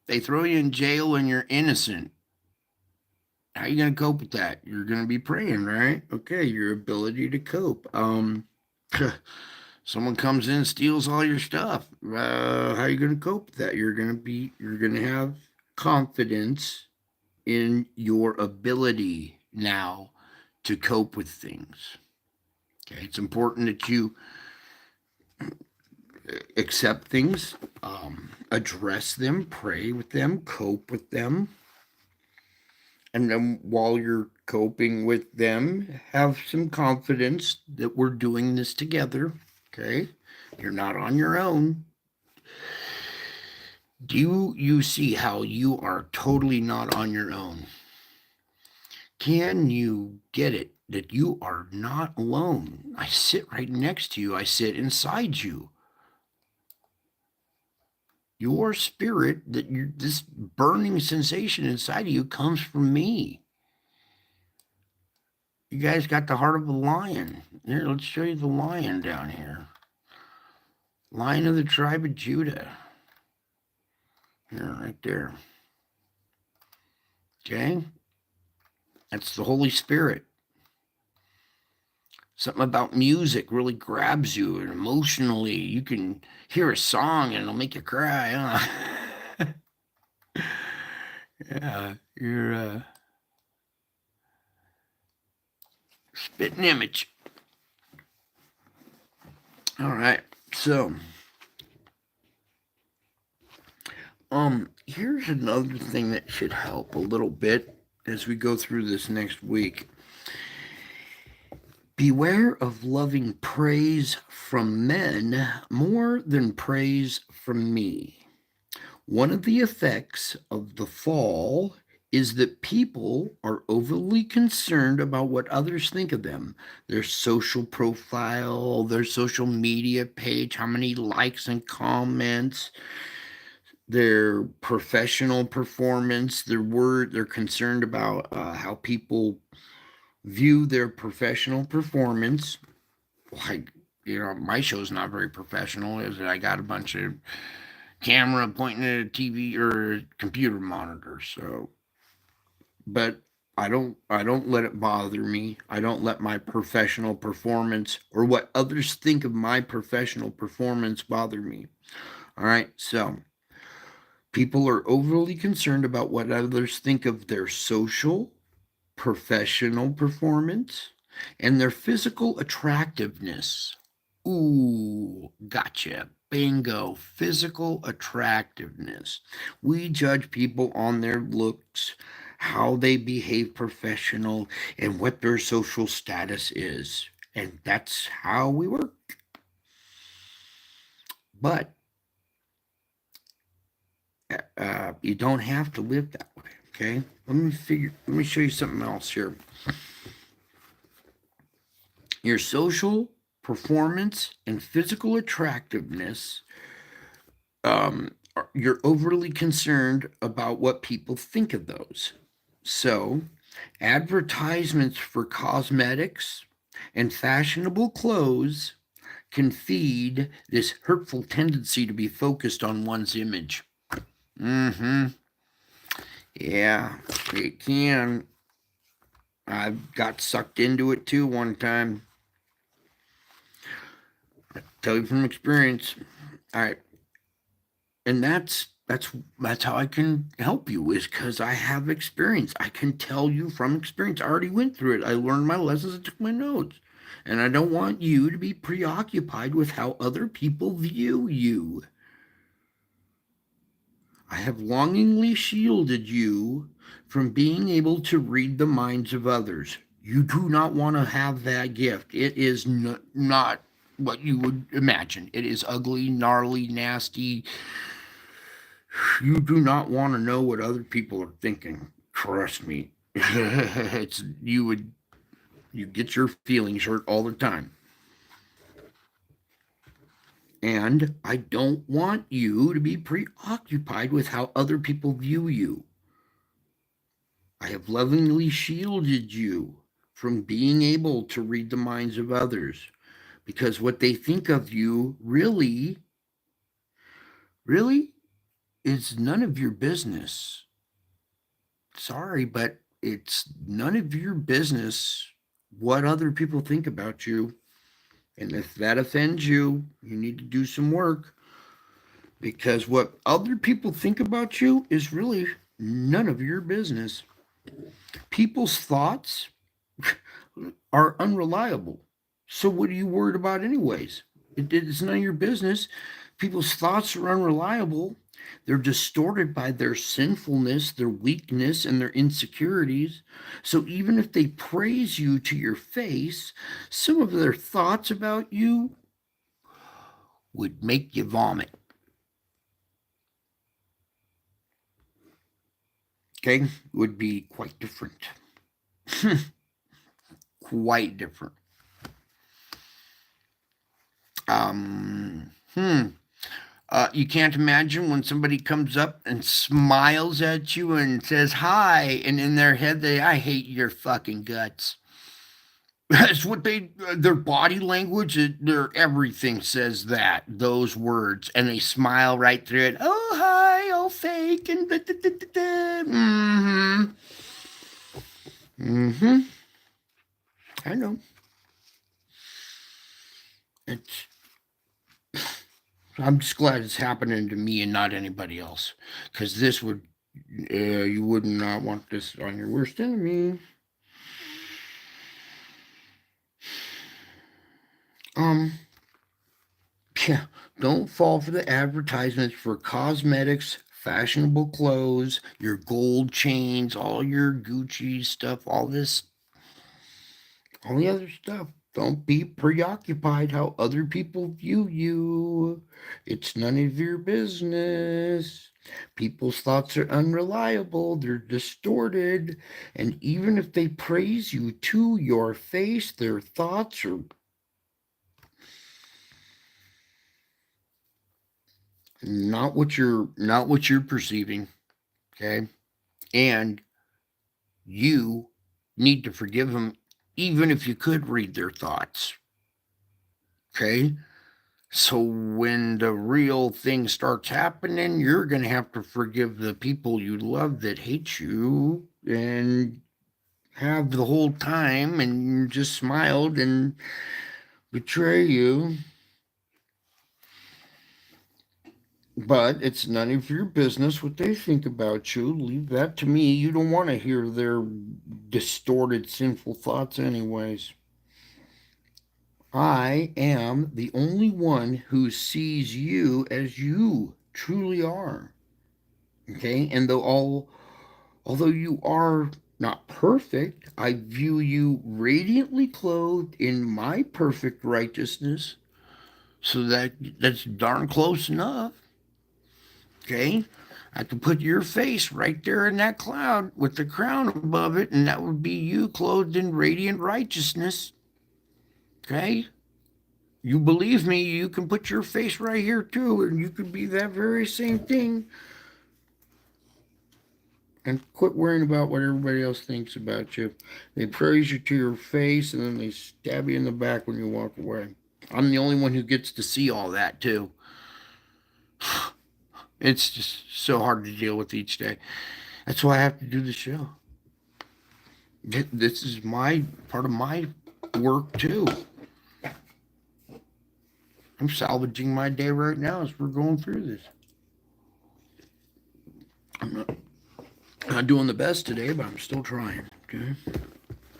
they throw you in jail and you're innocent. How are you going to cope with that? You're going to be praying, right? Okay, your ability to cope. Someone comes in, steals all your stuff. How are you going to cope with that? You're going to have confidence in your ability now to cope with things. Okay, it's important that you accept things, address them, pray with them, cope with them. And then while you're coping with them, have some confidence that we're doing this together. Okay, you're not on your own. Do you see how you are totally not on your own? Can you get it that you are not alone? I sit right next to you. I sit inside you. Your spirit, this burning sensation inside of you comes from me. You guys got the heart of a lion. Here, let's show you the lion down here. Lion of the tribe of Judah. Here, right there. Okay? That's the Holy Spirit. Something about music really grabs you, and emotionally you can hear a song and it'll make you cry, huh? Yeah, you're spitting image. All right, so here's another thing that should help a little bit as we go through this next week. Beware of loving praise from men more than praise from me. One of the effects of the fall is that people are overly concerned about what others think of them, their social profile, their social media page, how many likes and comments, their professional performance, they're concerned about how people view their professional performance. Like, my show's not very professional, is it? I got a bunch of camera pointing at a TV or a computer monitor, so but I don't let it bother me. I don't let my professional performance or what others think of my professional performance bother me. All right, so people are overly concerned about what others think of their social, professional performance, and their physical attractiveness. Ooh, gotcha. Bingo. Physical attractiveness. We judge people on their looks, how they behave professional, and what their social status is. And that's how we work. But you don't have to live that way. Okay, let me show you something else here. Your social performance and physical attractiveness, you're overly concerned about what people think of those. So, advertisements for cosmetics and fashionable clothes can feed this hurtful tendency to be focused on one's image. Yeah, it can. I've got sucked into it too one time. I tell you from experience. All right. And that's how I can help you, is because I have experience. I can tell you from experience. I already went through it. I learned my lessons. I took my notes. And I don't want you to be preoccupied with how other people view you. I have longingly shielded you from being able to read the minds of others. You do not want to have that gift. It is not what you would imagine. It is ugly, gnarly, nasty. You do not want to know what other people are thinking. Trust me. It's you get your feelings hurt all the time. And I don't want you to be preoccupied with how other people view you. I have lovingly shielded you from being able to read the minds of others, because what they think of you really is none of your business. Sorry, but it's none of your business what other people think about you. And if that offends you, you need to do some work, because what other people think about you is really none of your business. People's thoughts are unreliable. So what are you worried about anyways? It's none of your business. People's thoughts are unreliable. They're distorted by their sinfulness, their weakness, and their insecurities. So even if they praise you to your face, some of their thoughts about you would make you vomit. Okay? Would be quite different. Quite different. You can't imagine when somebody comes up and smiles at you and says hi, and in their head I hate your fucking guts. That's what their body language, their everything says those words, and they smile right through it. Oh, hi, all fake, and da, da, da, da, da. Mm-hmm. I know. I'm just glad it's happening to me and not anybody else, because you would not want this on your worst enemy. Yeah, don't fall for the advertisements for cosmetics, fashionable clothes, your gold chains, all your Gucci stuff, all the other stuff. Don't be preoccupied how other people view you. It's none of your business. People's thoughts are unreliable, they're distorted, and even if they praise you to your face, their thoughts are not what you're perceiving. Okay? And you need to forgive them even if you could read their thoughts. Okay? So when the real thing starts happening, you're going to have to forgive the people you love that hate you and have the whole time and just smiled and betray you. But it's none of your business what they think about you. Leave that to me. You don't want to hear their distorted, sinful thoughts, anyways. I am the only one who sees you as you truly are. Okay? And although you are not perfect, I view you radiantly clothed in my perfect righteousness. So that's darn close enough. Okay? I could put your face right there in that cloud with the crown above it, and that would be you clothed in radiant righteousness. Okay? You believe me, you can put your face right here too, and you could be that very same thing. And quit worrying about what everybody else thinks about you. They praise you to your face, and then they stab you in the back when you walk away. I'm the only one who gets to see all that too. It's just so hard to deal with each day. That's why I have to do the show. This is my part of my work too. I'm salvaging my day right now as we're going through this. I'm not doing the best today, but I'm still trying. Okay,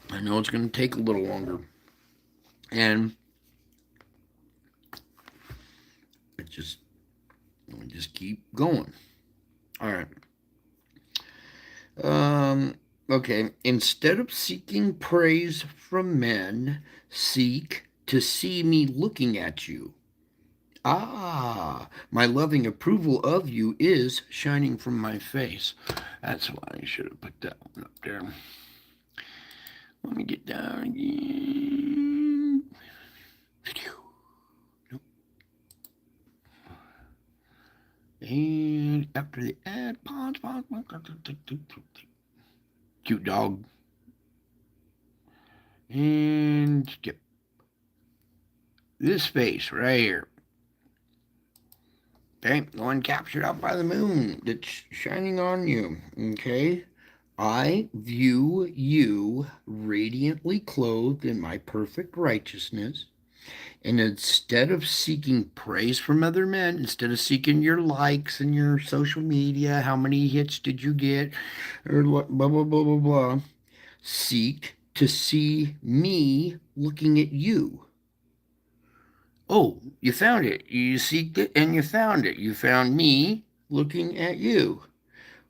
I know it's going to take a little longer. And it just, let me just keep going. All right. Um, okay. Instead of seeking praise from men, seek to see me looking at you. Ah, my loving approval of you is shining from my face. That's why I should have put that one up there. Let me get down again. Nope. And after the ad, pause. Cute dog. And skip. This face right here. Okay, the one captured out by the moon that's shining on you. Okay, I view you radiantly clothed in my perfect righteousness. And instead of seeking praise from other men, instead of seeking your likes and your social media, how many hits did you get, or blah, blah, blah, blah, blah, seek to see me looking at you. Oh, you found it. You seeked it and you found it. You found me looking at you.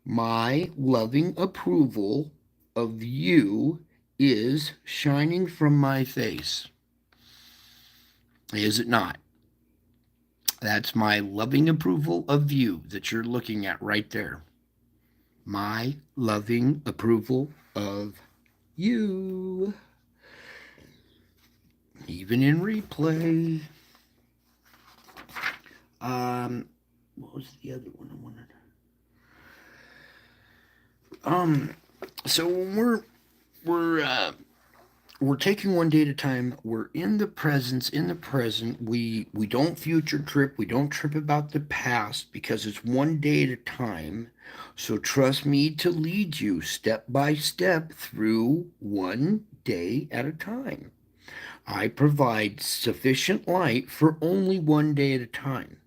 My loving approval of you is shining from my face. Is it not? That's my loving approval of you that you're looking at right there. My loving approval of you. Even in replay. What was the other one I wanted? So when we're taking one day at a time. We're in the presence, in the present. We don't future trip. We don't trip about the past because it's one day at a time. So trust me to lead you step by step through one day at a time. I provide sufficient light for only one day at a time.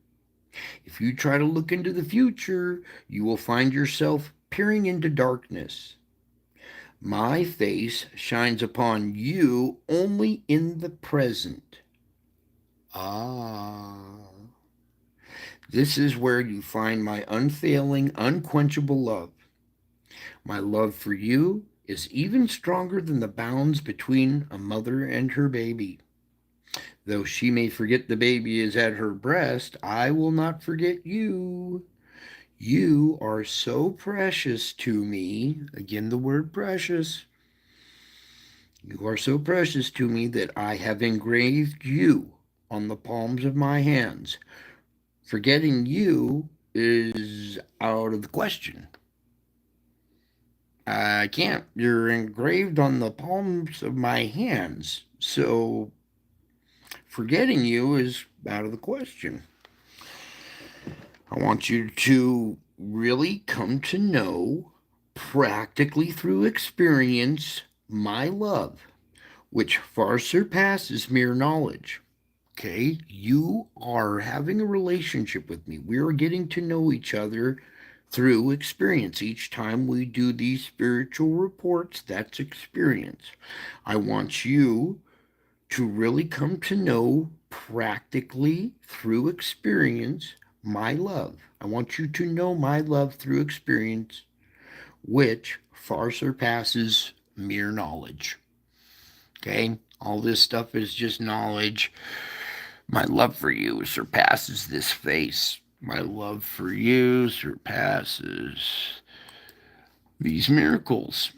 If you try to look into the future, you will find yourself peering into darkness. My face shines upon you only in the present. Ah. This is where you find my unfailing, unquenchable love. My love for you is even stronger than the bounds between a mother and her baby. Though she may forget the baby is at her breast, I will not forget you. You are so precious to me. Again, the word precious. You are so precious to me that I have engraved you on the palms of my hands. Forgetting you is out of the question. I can't. You're engraved on the palms of my hands. So forgetting you is out of the question. I want you to really come to know, practically through experience, my love, which far surpasses mere knowledge. Okay, you are having a relationship with me. We are getting to know each other through experience. Each time we do these spiritual reports, that's experience. I want you to really come to know practically through experience my love. I want you to know my love through experience, which far surpasses mere knowledge. Okay, all this stuff is just knowledge. My love for you surpasses this face. My love for you surpasses these miracles.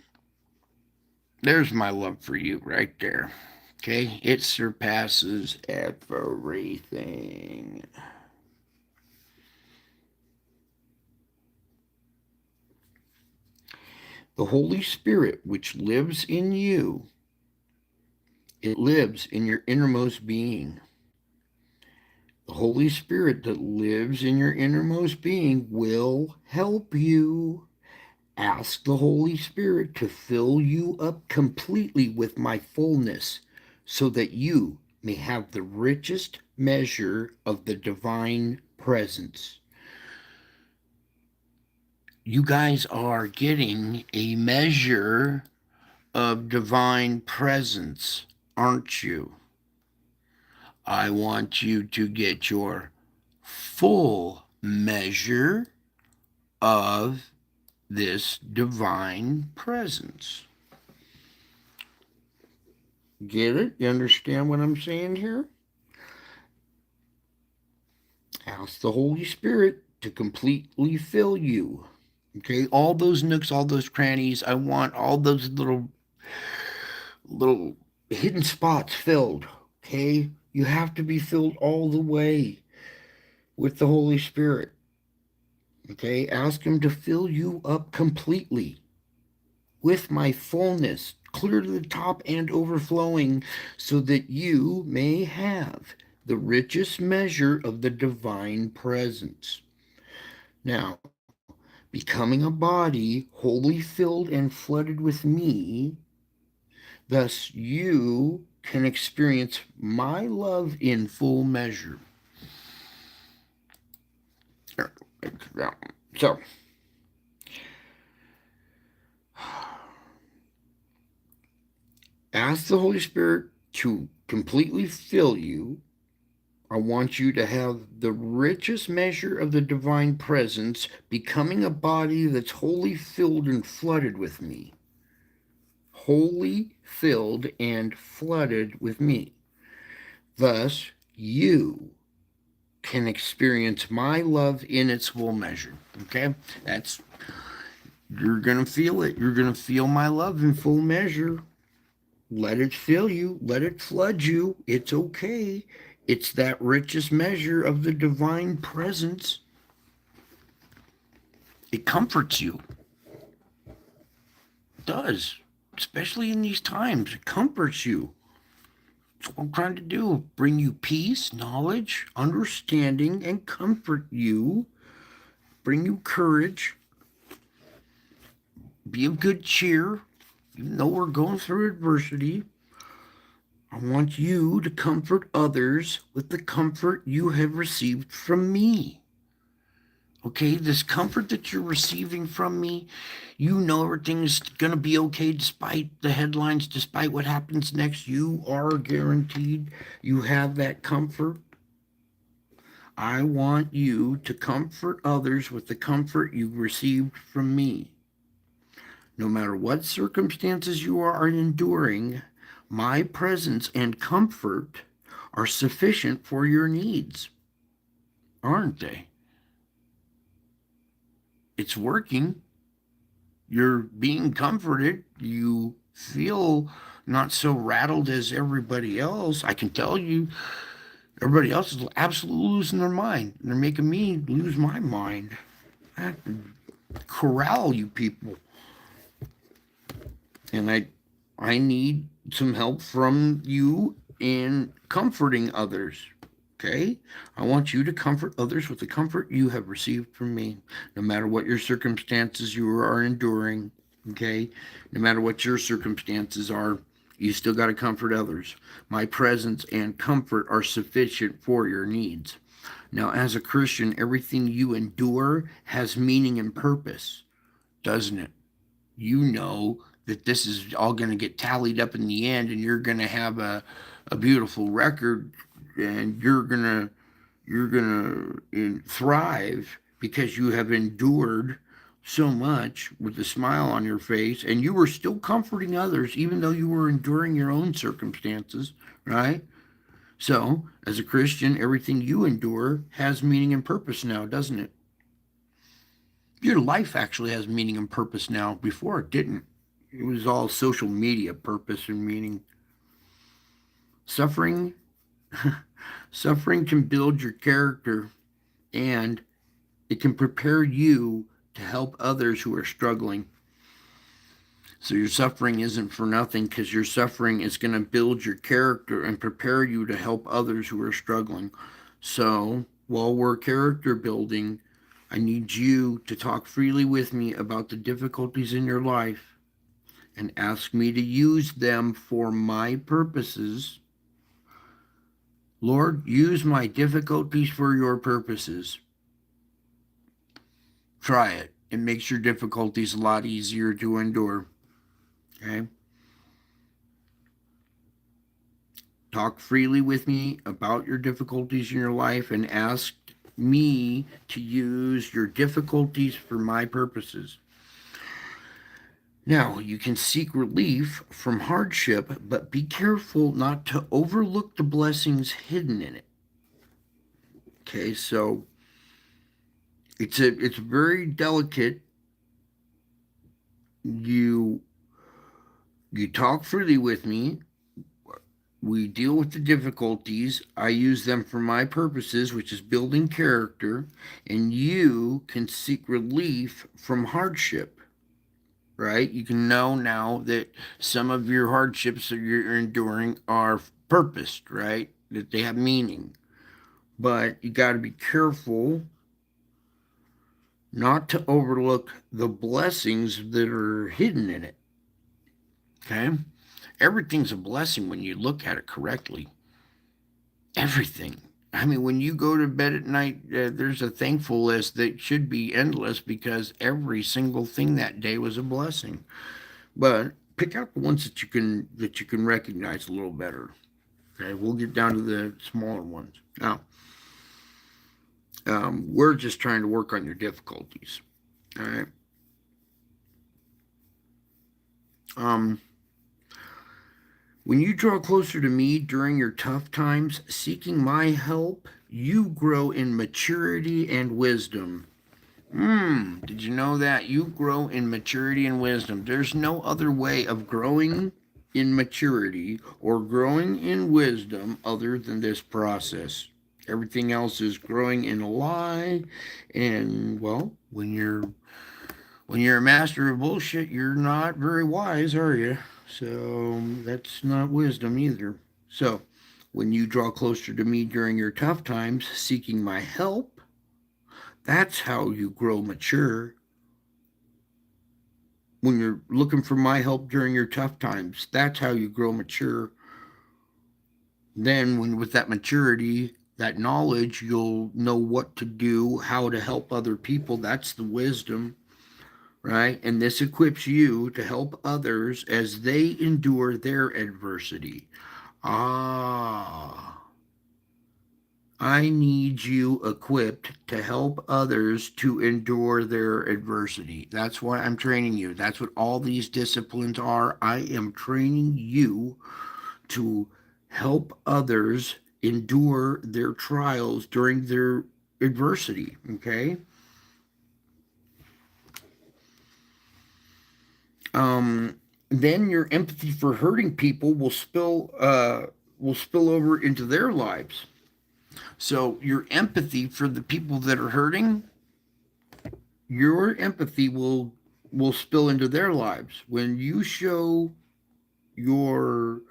There's my love for you right there. Okay? It surpasses everything. The Holy Spirit, which lives in you, it lives in your innermost being. The Holy Spirit that lives in your innermost being will help you. Ask the Holy Spirit to fill you up completely with my fullness so that you may have the richest measure of the divine presence. You guys are getting a measure of divine presence, aren't you? I want you to get your full measure of this divine presence. Get it? You understand what I'm saying here? Ask the Holy Spirit to completely fill you. Okay, all those nooks, all those crannies. I want all those little hidden spots filled. Okay, you have to be filled all the way with the Holy Spirit. Okay, ask Him to fill you up completely with my fullness, clear to the top and overflowing, so that you may have the richest measure of the divine presence. Now, becoming a body wholly filled and flooded with me, thus you can experience my love in full measure. So, ask the Holy Spirit to completely fill you. I want you to have the richest measure of the divine presence, becoming a body that's wholly filled and flooded with me. Wholly filled and flooded with me. Thus, you can experience my love in its full measure. Okay? You're going to feel it. You're going to feel my love in full measure. Let it fill you. Let it flood you. It's okay. It's that richest measure of the divine presence. It comforts you. It does. Especially in these times. It comforts you. That's what I'm trying to do. Bring you peace, knowledge, understanding, and comfort you. Bring you courage. Be of good cheer. Even though we're going through adversity, I want you to comfort others with the comfort you have received from me. Okay, this comfort that you're receiving from me, you know everything's going to be okay despite the headlines, despite what happens next. You are guaranteed you have that comfort. I want you to comfort others with the comfort you received from me. No matter what circumstances you are enduring, my presence and comfort are sufficient for your needs, aren't they? It's working. You're being comforted. You feel not so rattled as everybody else. I can tell you, everybody else is absolutely losing their mind. They're making me lose my mind. I have to corral you people. And I need some help from you in comforting others. Okay? I want you to comfort others with the comfort you have received from me, no matter what your circumstances you are enduring. Okay? No matter what your circumstances are, you still got to comfort others. My presence and comfort are sufficient for your needs. Now, as a Christian, everything you endure has meaning and purpose, doesn't it? You know that this is all going to get tallied up in the end, and you're going to have a beautiful record, and you're gonna thrive because you have endured so much with a smile on your face, and you were still comforting others even though you were enduring your own circumstances, right? So, as a Christian, everything you endure has meaning and purpose now, doesn't it? Your life actually has meaning and purpose now. Before it didn't. It was all social media purpose and meaning. Suffering suffering can build your character, and it can prepare you to help others who are struggling. So your suffering isn't for nothing, because your suffering is going to build your character and prepare you to help others who are struggling. So while we're character building, I need you to talk freely with me about the difficulties in your life and ask me to use them for my purposes. Lord, use my difficulties for your purposes. Try it. It makes your difficulties a lot easier to endure. Okay? Talk freely with me about your difficulties in your life and ask me to use your difficulties for my purposes. Now, you can seek relief from hardship, but be careful not to overlook the blessings hidden in it. Okay, so it's very delicate. You talk freely with me. We deal with the difficulties. I use them for my purposes, which is building character, and you can seek relief from hardship. Right? You can know now that some of your hardships that you're enduring are purposed, right? That they have meaning. But you got to be careful not to overlook the blessings that are hidden in it. Okay? Everything's a blessing when you look at it correctly. Everything. I mean, when you go to bed at night, there's a thankful list that should be endless because every single thing that day was a blessing. But pick out the ones that you can recognize a little better. Okay, we'll get down to the smaller ones now. We're just trying to work on your difficulties. All right. When you draw closer to me during your tough times, seeking my help, you grow in maturity and wisdom. Did you know that? You grow in maturity and wisdom. There's no other way of growing in maturity or growing in wisdom other than this process. Everything else is growing in a lie. And, well, when you're a master of bullshit, you're not very wise, are you? So that's not wisdom either. So when you draw closer to me during your tough times, seeking my help, that's how you grow mature. When you're looking for my help during your tough times, that's how you grow mature. Then when with that maturity, that knowledge, you'll know what to do, how to help other people. That's the wisdom. Right? And this equips you to help others as they endure their adversity. I need you equipped to help others to endure their adversity. That's why I'm training you. That's what all these disciplines are. I am training you to help others endure their trials during their adversity. Okay? Then your empathy for hurting people will spill over into their lives. So your empathy for the people that are hurting, your empathy will spill into their lives when you show your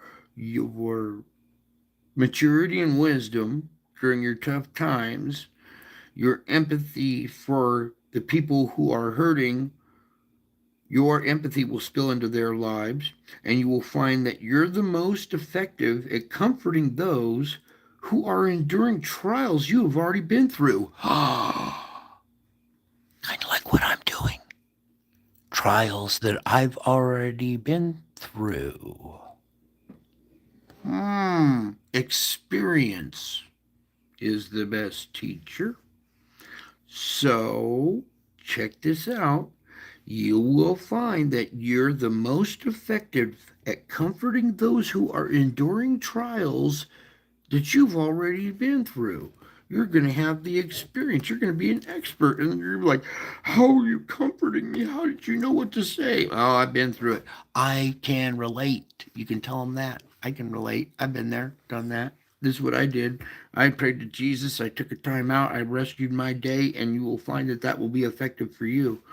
maturity and wisdom during your tough times. Your empathy for the people who are hurting, your empathy will spill into their lives, and you will find that you're the most effective at comforting those who are enduring trials you have already been through. Kind of like what I'm doing. Trials that I've already been through. Experience is the best teacher. So, check this out. You will find that you're the most effective at comforting those who are enduring trials that you've already been through. You're going to have the experience. You're going to be an expert. And you're like, how are you comforting me? How did you know what to say? Oh, I've been through it. I can relate. You can tell them that. I can relate. I've been there, done that. This is what I did. I prayed to Jesus. I took a time out. I rescued my day. And you will find that that will be effective for you.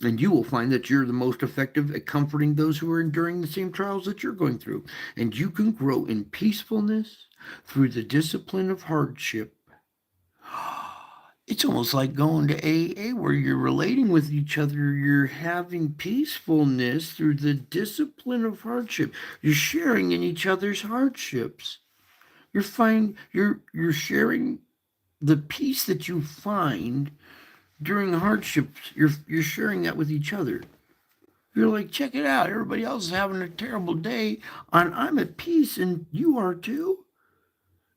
And you will find that you're the most effective at comforting those who are enduring the same trials that you're going through. And you can grow in peacefulness through the discipline of hardship. It's almost like going to AA where you're relating with each other. You're having peacefulness through the discipline of hardship. You're sharing in each other's hardships. You're sharing the peace that you find during hardships. You're sharing that with each other. You're like, check it out. Everybody else is having a terrible day, and I'm at peace, and you are too.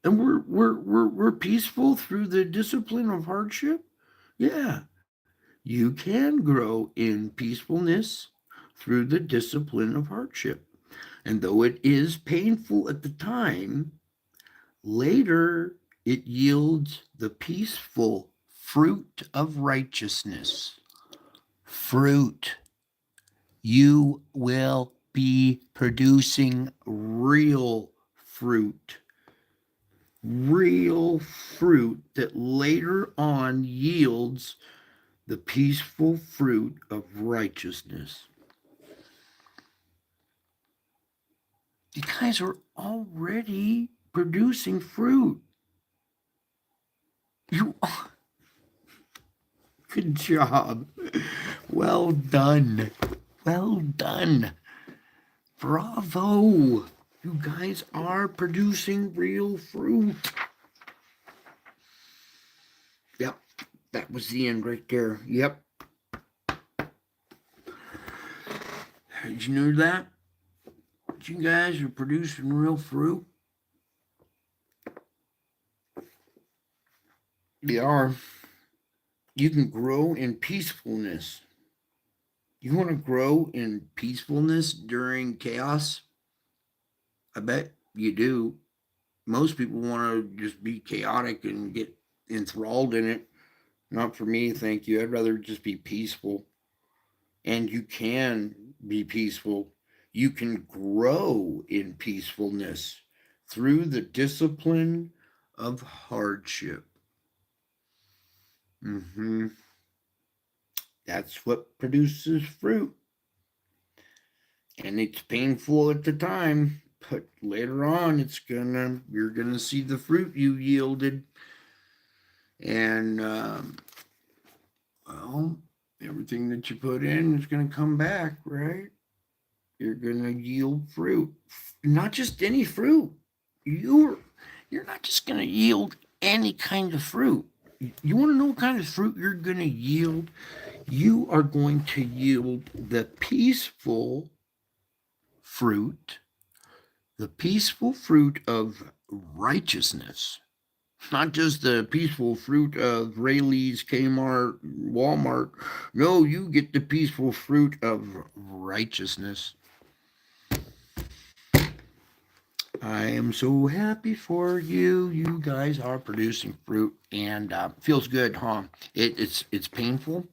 And we're peaceful through the discipline of hardship. Yeah, you can grow in peacefulness through the discipline of hardship. And though it is painful at the time, later it yields the peaceful fruit of righteousness. Fruit. You will be producing real fruit that later on yields the peaceful fruit of righteousness. You guys are already producing fruit. You are. Good job. Well done. Well done. Bravo. You guys are producing real fruit. Yep, that was the end right there. Yep. Did you know that? You guys are producing real fruit? They are. You can grow in peacefulness. You want to grow in peacefulness during chaos? I bet you do. Most people want to just be chaotic and get enthralled in it. Not for me, thank you. I'd rather just be peaceful. And you can be peaceful. You can grow in peacefulness through the discipline of hardship. Mm-hmm. That's what produces fruit. And it's painful at the time, but later on you're gonna see the fruit you yielded. And well, everything that you put in is gonna come back, right? You're gonna yield fruit. Not just any fruit. You're you're not just gonna yield any kind of fruit. You want to know what kind of fruit you're going to yield? You are going to yield the peaceful fruit, the peaceful fruit of righteousness. Not just the peaceful fruit of Rayleigh's, Kmart, Walmart. No, you get the peaceful fruit of righteousness. I am so happy for you. You guys are producing fruit, and feels good, huh? It's painful,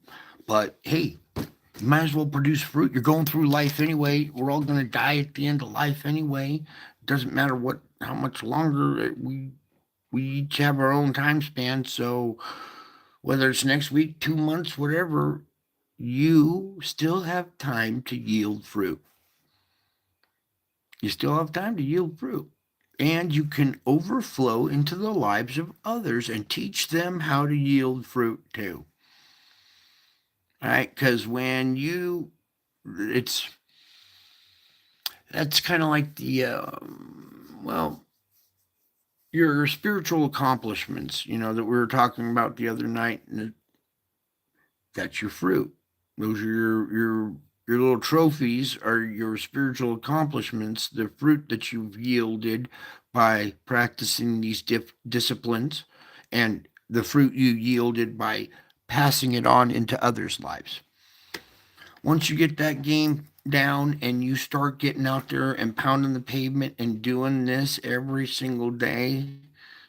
but hey, you might as well produce fruit. You're going through life anyway. We're all gonna die at the end of life anyway. It doesn't matter how much longer we each have our own time span. So whether it's next week, 2 months, whatever, you still have time to yield fruit. You still have time to yield fruit. And you can overflow into the lives of others and teach them how to yield fruit too. All right, because when that's kind of like well, your spiritual accomplishments, that we were talking about the other night, and that's your fruit. Those are your little trophies are your spiritual accomplishments, the fruit that you've yielded by practicing these disciplines, and the fruit you yielded by passing it on into others' lives. Once you get that game down and you start getting out there and pounding the pavement and doing this every single day,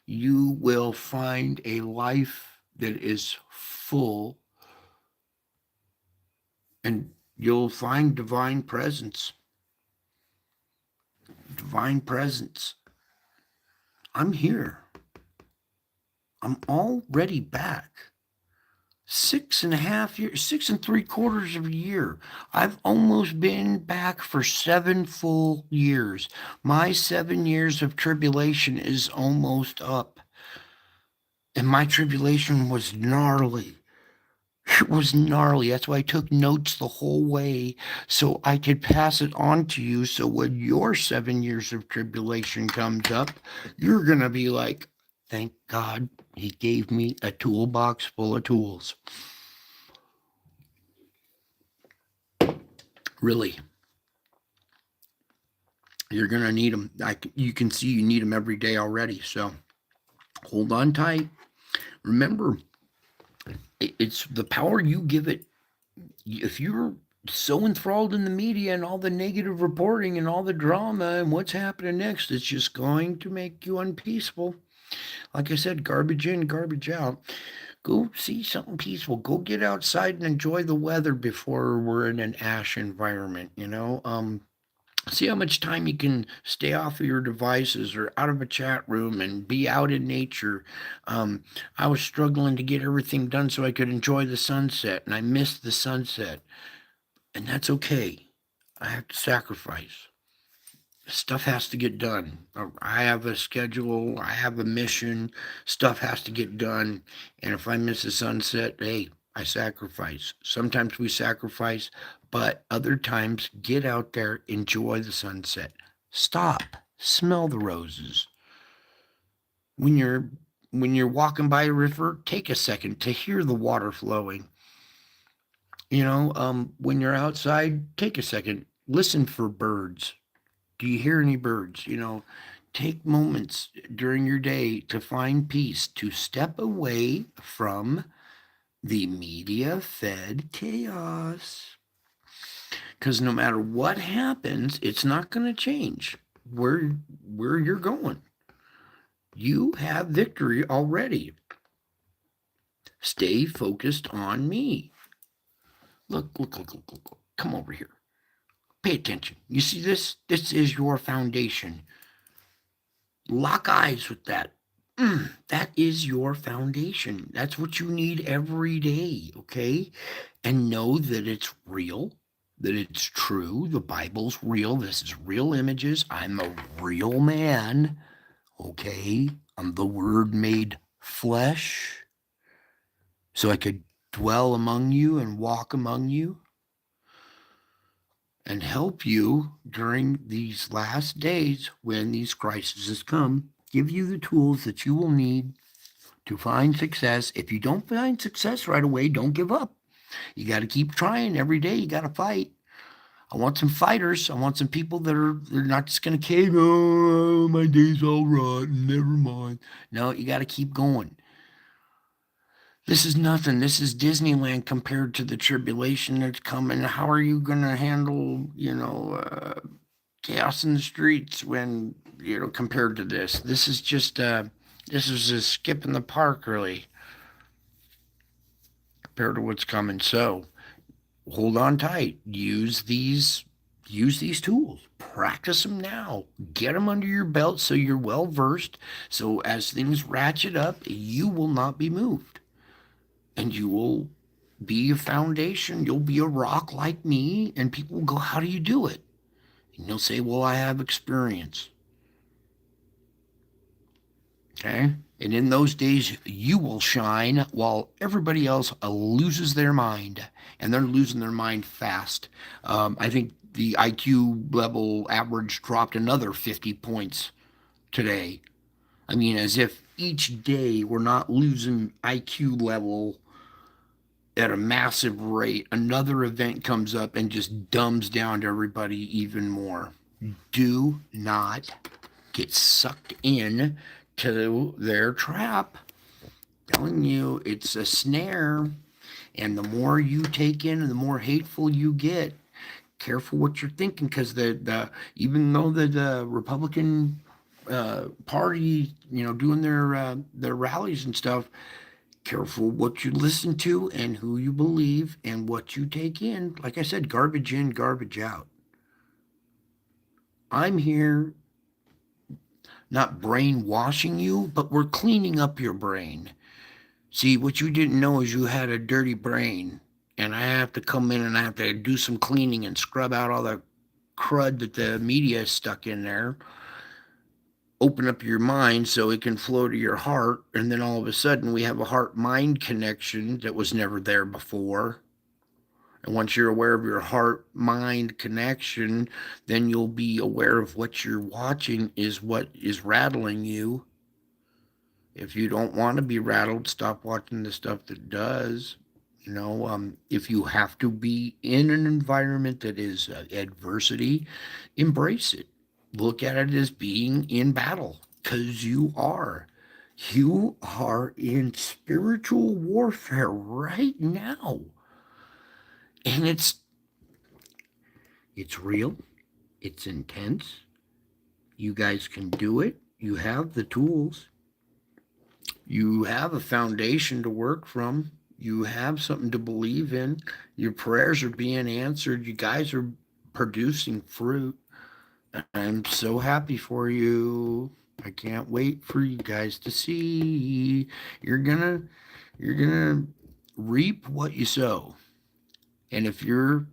you will find a life that is full, and you'll find divine presence. Divine presence. I'm here. I'm already back. 6.5 years, 6.75 of a year. I've almost been back for 7 full years. My 7 years of tribulation is almost up. And my tribulation was gnarly. It was gnarly. That's why I took notes the whole way so I could pass it on to you. So when your 7 years of tribulation comes up, you're going to be like, thank God he gave me a toolbox full of tools. Really, you're going to need them. You can see you need them every day already. So hold on tight. Remember, it's the power you give it. If you're so enthralled in the media and all the negative reporting and all the drama and what's happening next, it's just going to make you unpeaceful. Like I said, garbage in, garbage out. Go see something peaceful. Go get outside and enjoy the weather before we're in an ash environment, See how much time you can stay off of your devices or out of a chat room and be out in nature. I was struggling to get everything done so I could enjoy the sunset, and I missed the sunset. And that's okay. I have to sacrifice. Stuff has to get done. I have a schedule, I have a mission, stuff has to get done. And if I miss the sunset, hey, I sacrifice. Sometimes we sacrifice, but other times get out there, enjoy the sunset. Stop, smell the roses. When you're walking by a river, take a second to hear the water flowing. When you're outside, take a second, listen for birds. Do you hear any birds? Take moments during your day to find peace, to step away from the media fed chaos. Because no matter what happens, it's not going to change where you're going. You have victory already. Stay focused on me. Look. Come over here. Pay attention. You see this? This is your foundation. Lock eyes with that. That is your foundation. That's what you need every day, okay? And know that it's real, that it's true. The Bible's real. This is real images. I'm a real man, okay? I'm the Word made flesh, so I could dwell among you and walk among you and help you during these last days when these crises come, give you the tools that you will need to find success. If you don't find success right away, don't give up. You got to keep trying every day. You got to fight. I want some fighters. I want some people they're not just going to cave. Oh, my day's all rotten. Never mind. No, you got to keep going. This is nothing. This is Disneyland compared to the tribulation that's coming. How are you going to handle, chaos in the streets when, compared to this? This is just, this is a skip in the park, really, compared to what's coming. So hold on tight. Use these tools. Practice them now. Get them under your belt so you're well versed. So as things ratchet up, you will not be moved. And you will be a foundation. You'll be a rock like me. And people will go, how do you do it? And you'll say, well, I have experience. Okay? And in those days, you will shine while everybody else loses their mind. And they're losing their mind fast. I think the IQ level average dropped another 50 points today. I mean, as if each day we're not losing IQ level at a massive rate. Another event comes up and just dumbs down to everybody even more. Do not get sucked in to their trap. I'm telling you, it's a snare. And the more you take in, the more hateful you get. Careful what you're thinking, because the even though the Republican Party, doing their rallies and stuff, careful what you listen to and who you believe and what you take in. Like I said, garbage in, garbage out. I'm here not brainwashing you, but we're cleaning up your brain. See, what you didn't know is you had a dirty brain, and I have to come in and I have to do some cleaning and scrub out all the crud that the media is stuck in there. Open up your mind so it can flow to your heart, and then all of a sudden we have a heart-mind connection that was never there before. And once you're aware of your heart-mind connection, then you'll be aware of what you're watching is what is rattling you. If you don't want to be rattled, stop watching the stuff that does. If you have to be in an environment that is adversity, embrace it. Look at it as being in battle, because you are. You are in spiritual warfare right now. And it's real. It's intense. You guys can do it. You have the tools. You have a foundation to work from. You have something to believe in. Your prayers are being answered. You guys are producing fruit. I'm so happy for you. I can't wait for you guys to see. You're gonna reap what you sow. And if you're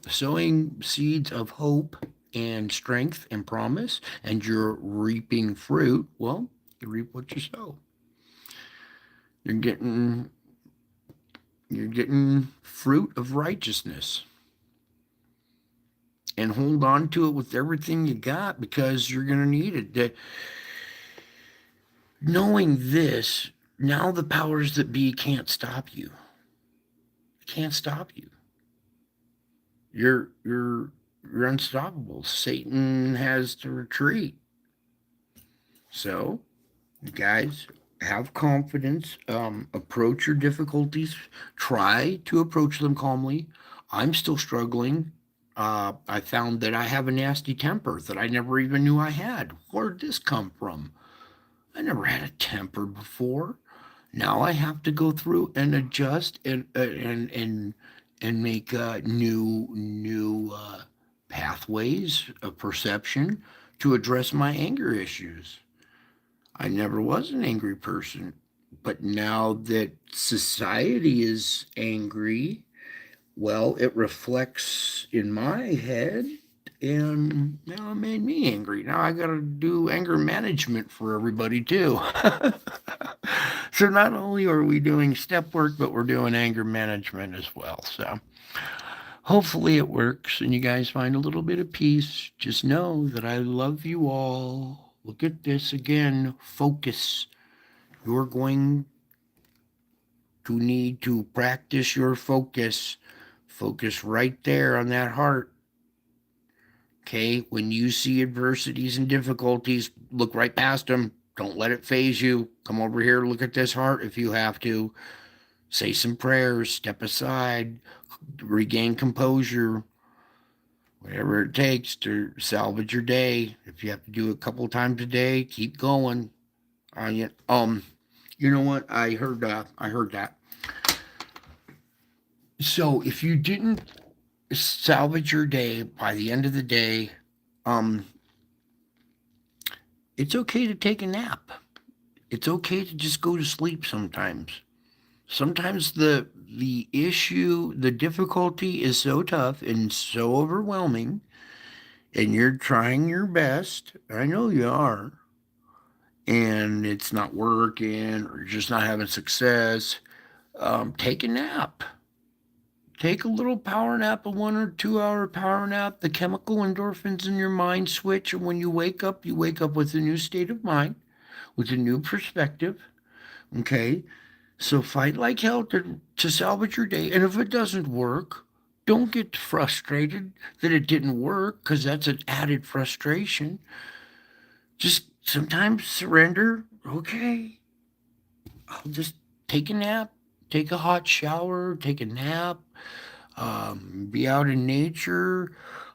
sowing seeds of hope and strength and promise, and you're reaping fruit, well, you reap what you sow. You're getting you're getting fruit of righteousness. And hold on to it with everything you got, because you're going to need it. Knowing this, now the powers that be can't stop you. Can't stop you. You're unstoppable. Satan has to retreat. So, you guys, have confidence. Approach your difficulties. Try to approach them calmly. I'm still struggling. I found that I have a nasty temper that I never even knew I had. Where did this come from? I never had a temper before. Now I have to go through and adjust and make new pathways of perception to address my anger issues. I never was an angry person, but now that society is angry, well, it reflects in my head, and now it made me angry. Now I got to do anger management for everybody too. So not only are we doing step work, but we're doing anger management as well. So hopefully it works and you guys find a little bit of peace. Just know that I love you all. Look at this again. Focus. You're going to need to practice your focus. Focus right there on that heart. Okay, when you see adversities and difficulties, look right past them. Don't let it phase you. Come over here, look at this heart if you have to. Say some prayers, step aside, regain composure, whatever it takes to salvage your day. If you have to do it a couple times a day, keep going. You know what? I heard that. So if you didn't salvage your day by the end of the day, um, it's okay to take a nap. It's okay to just go to sleep sometimes. Sometimes the issue, the difficulty is so tough and so overwhelming, and you're trying your best. I know you are, and it's not working, or you're just not having success. Take a nap. Take a little power nap, a 1 or 2 hour power nap. The chemical endorphins in your mind switch, and when you wake up with a new state of mind, with a new perspective. Okay, so fight like hell to salvage your day. And if it doesn't work, don't get frustrated that it didn't work, because that's an added frustration. Just sometimes surrender. Okay, I'll just take a nap, take a hot shower, take a nap, be out in nature.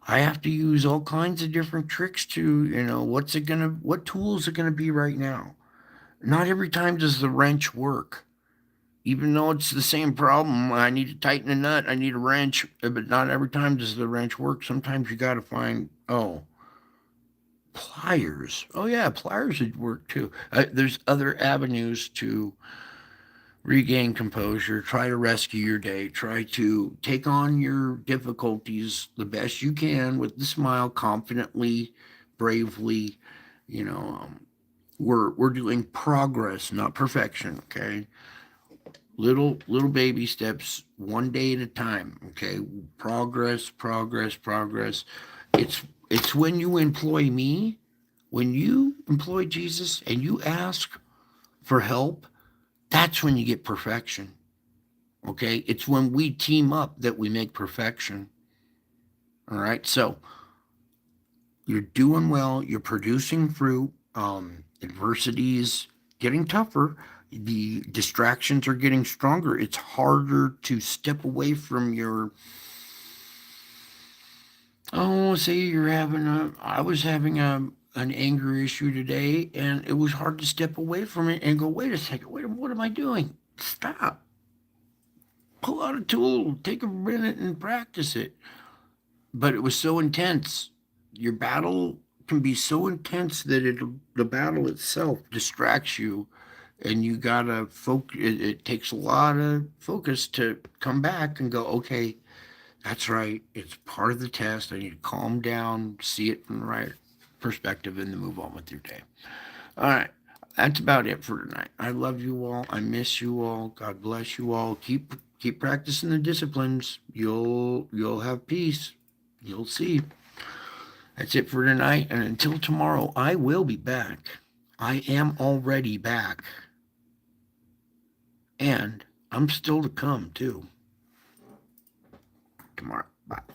I have to use all kinds of different tricks to, what tools are gonna be right now. Not every time does the wrench work. Even though it's the same problem, I need to tighten a nut, I need a wrench, but not every time does the wrench work. Sometimes you got to find, pliers. Oh, yeah, pliers would work too. There's other avenues to regain composure, try to rescue your day, try to take on your difficulties the best you can with the smile, confidently, bravely. You know, we're doing progress, not perfection. Okay, little baby steps, one day at a time. Okay, progress. It's when you employ me, when you employ Jesus, and you ask for help. That's when you get perfection. Okay, it's when we team up that we make perfection. All right, so you're doing well, you're producing fruit. Adversity is getting tougher, the distractions are getting stronger. It's harder to step away from your, oh, say you're having a, I was having an anger issue today, and it was hard to step away from it and go, wait a second, wait, what am I doing? Stop. Pull out a tool, take a minute and practice it. But it was so intense. Your battle can be so intense that the battle itself distracts you, and you gotta focus. It takes a lot of focus to come back and go, okay, that's right. It's part of the test. I need to calm down, see it from the right perspective, and then move on with your day. All right. That's about it for tonight. I love you all. I miss you all. God bless you all. Keep practicing the disciplines. You'll have peace. You'll see. That's it for tonight. And until tomorrow, I will be back. I am already back. And I'm still to come, too. Tomorrow. Bye.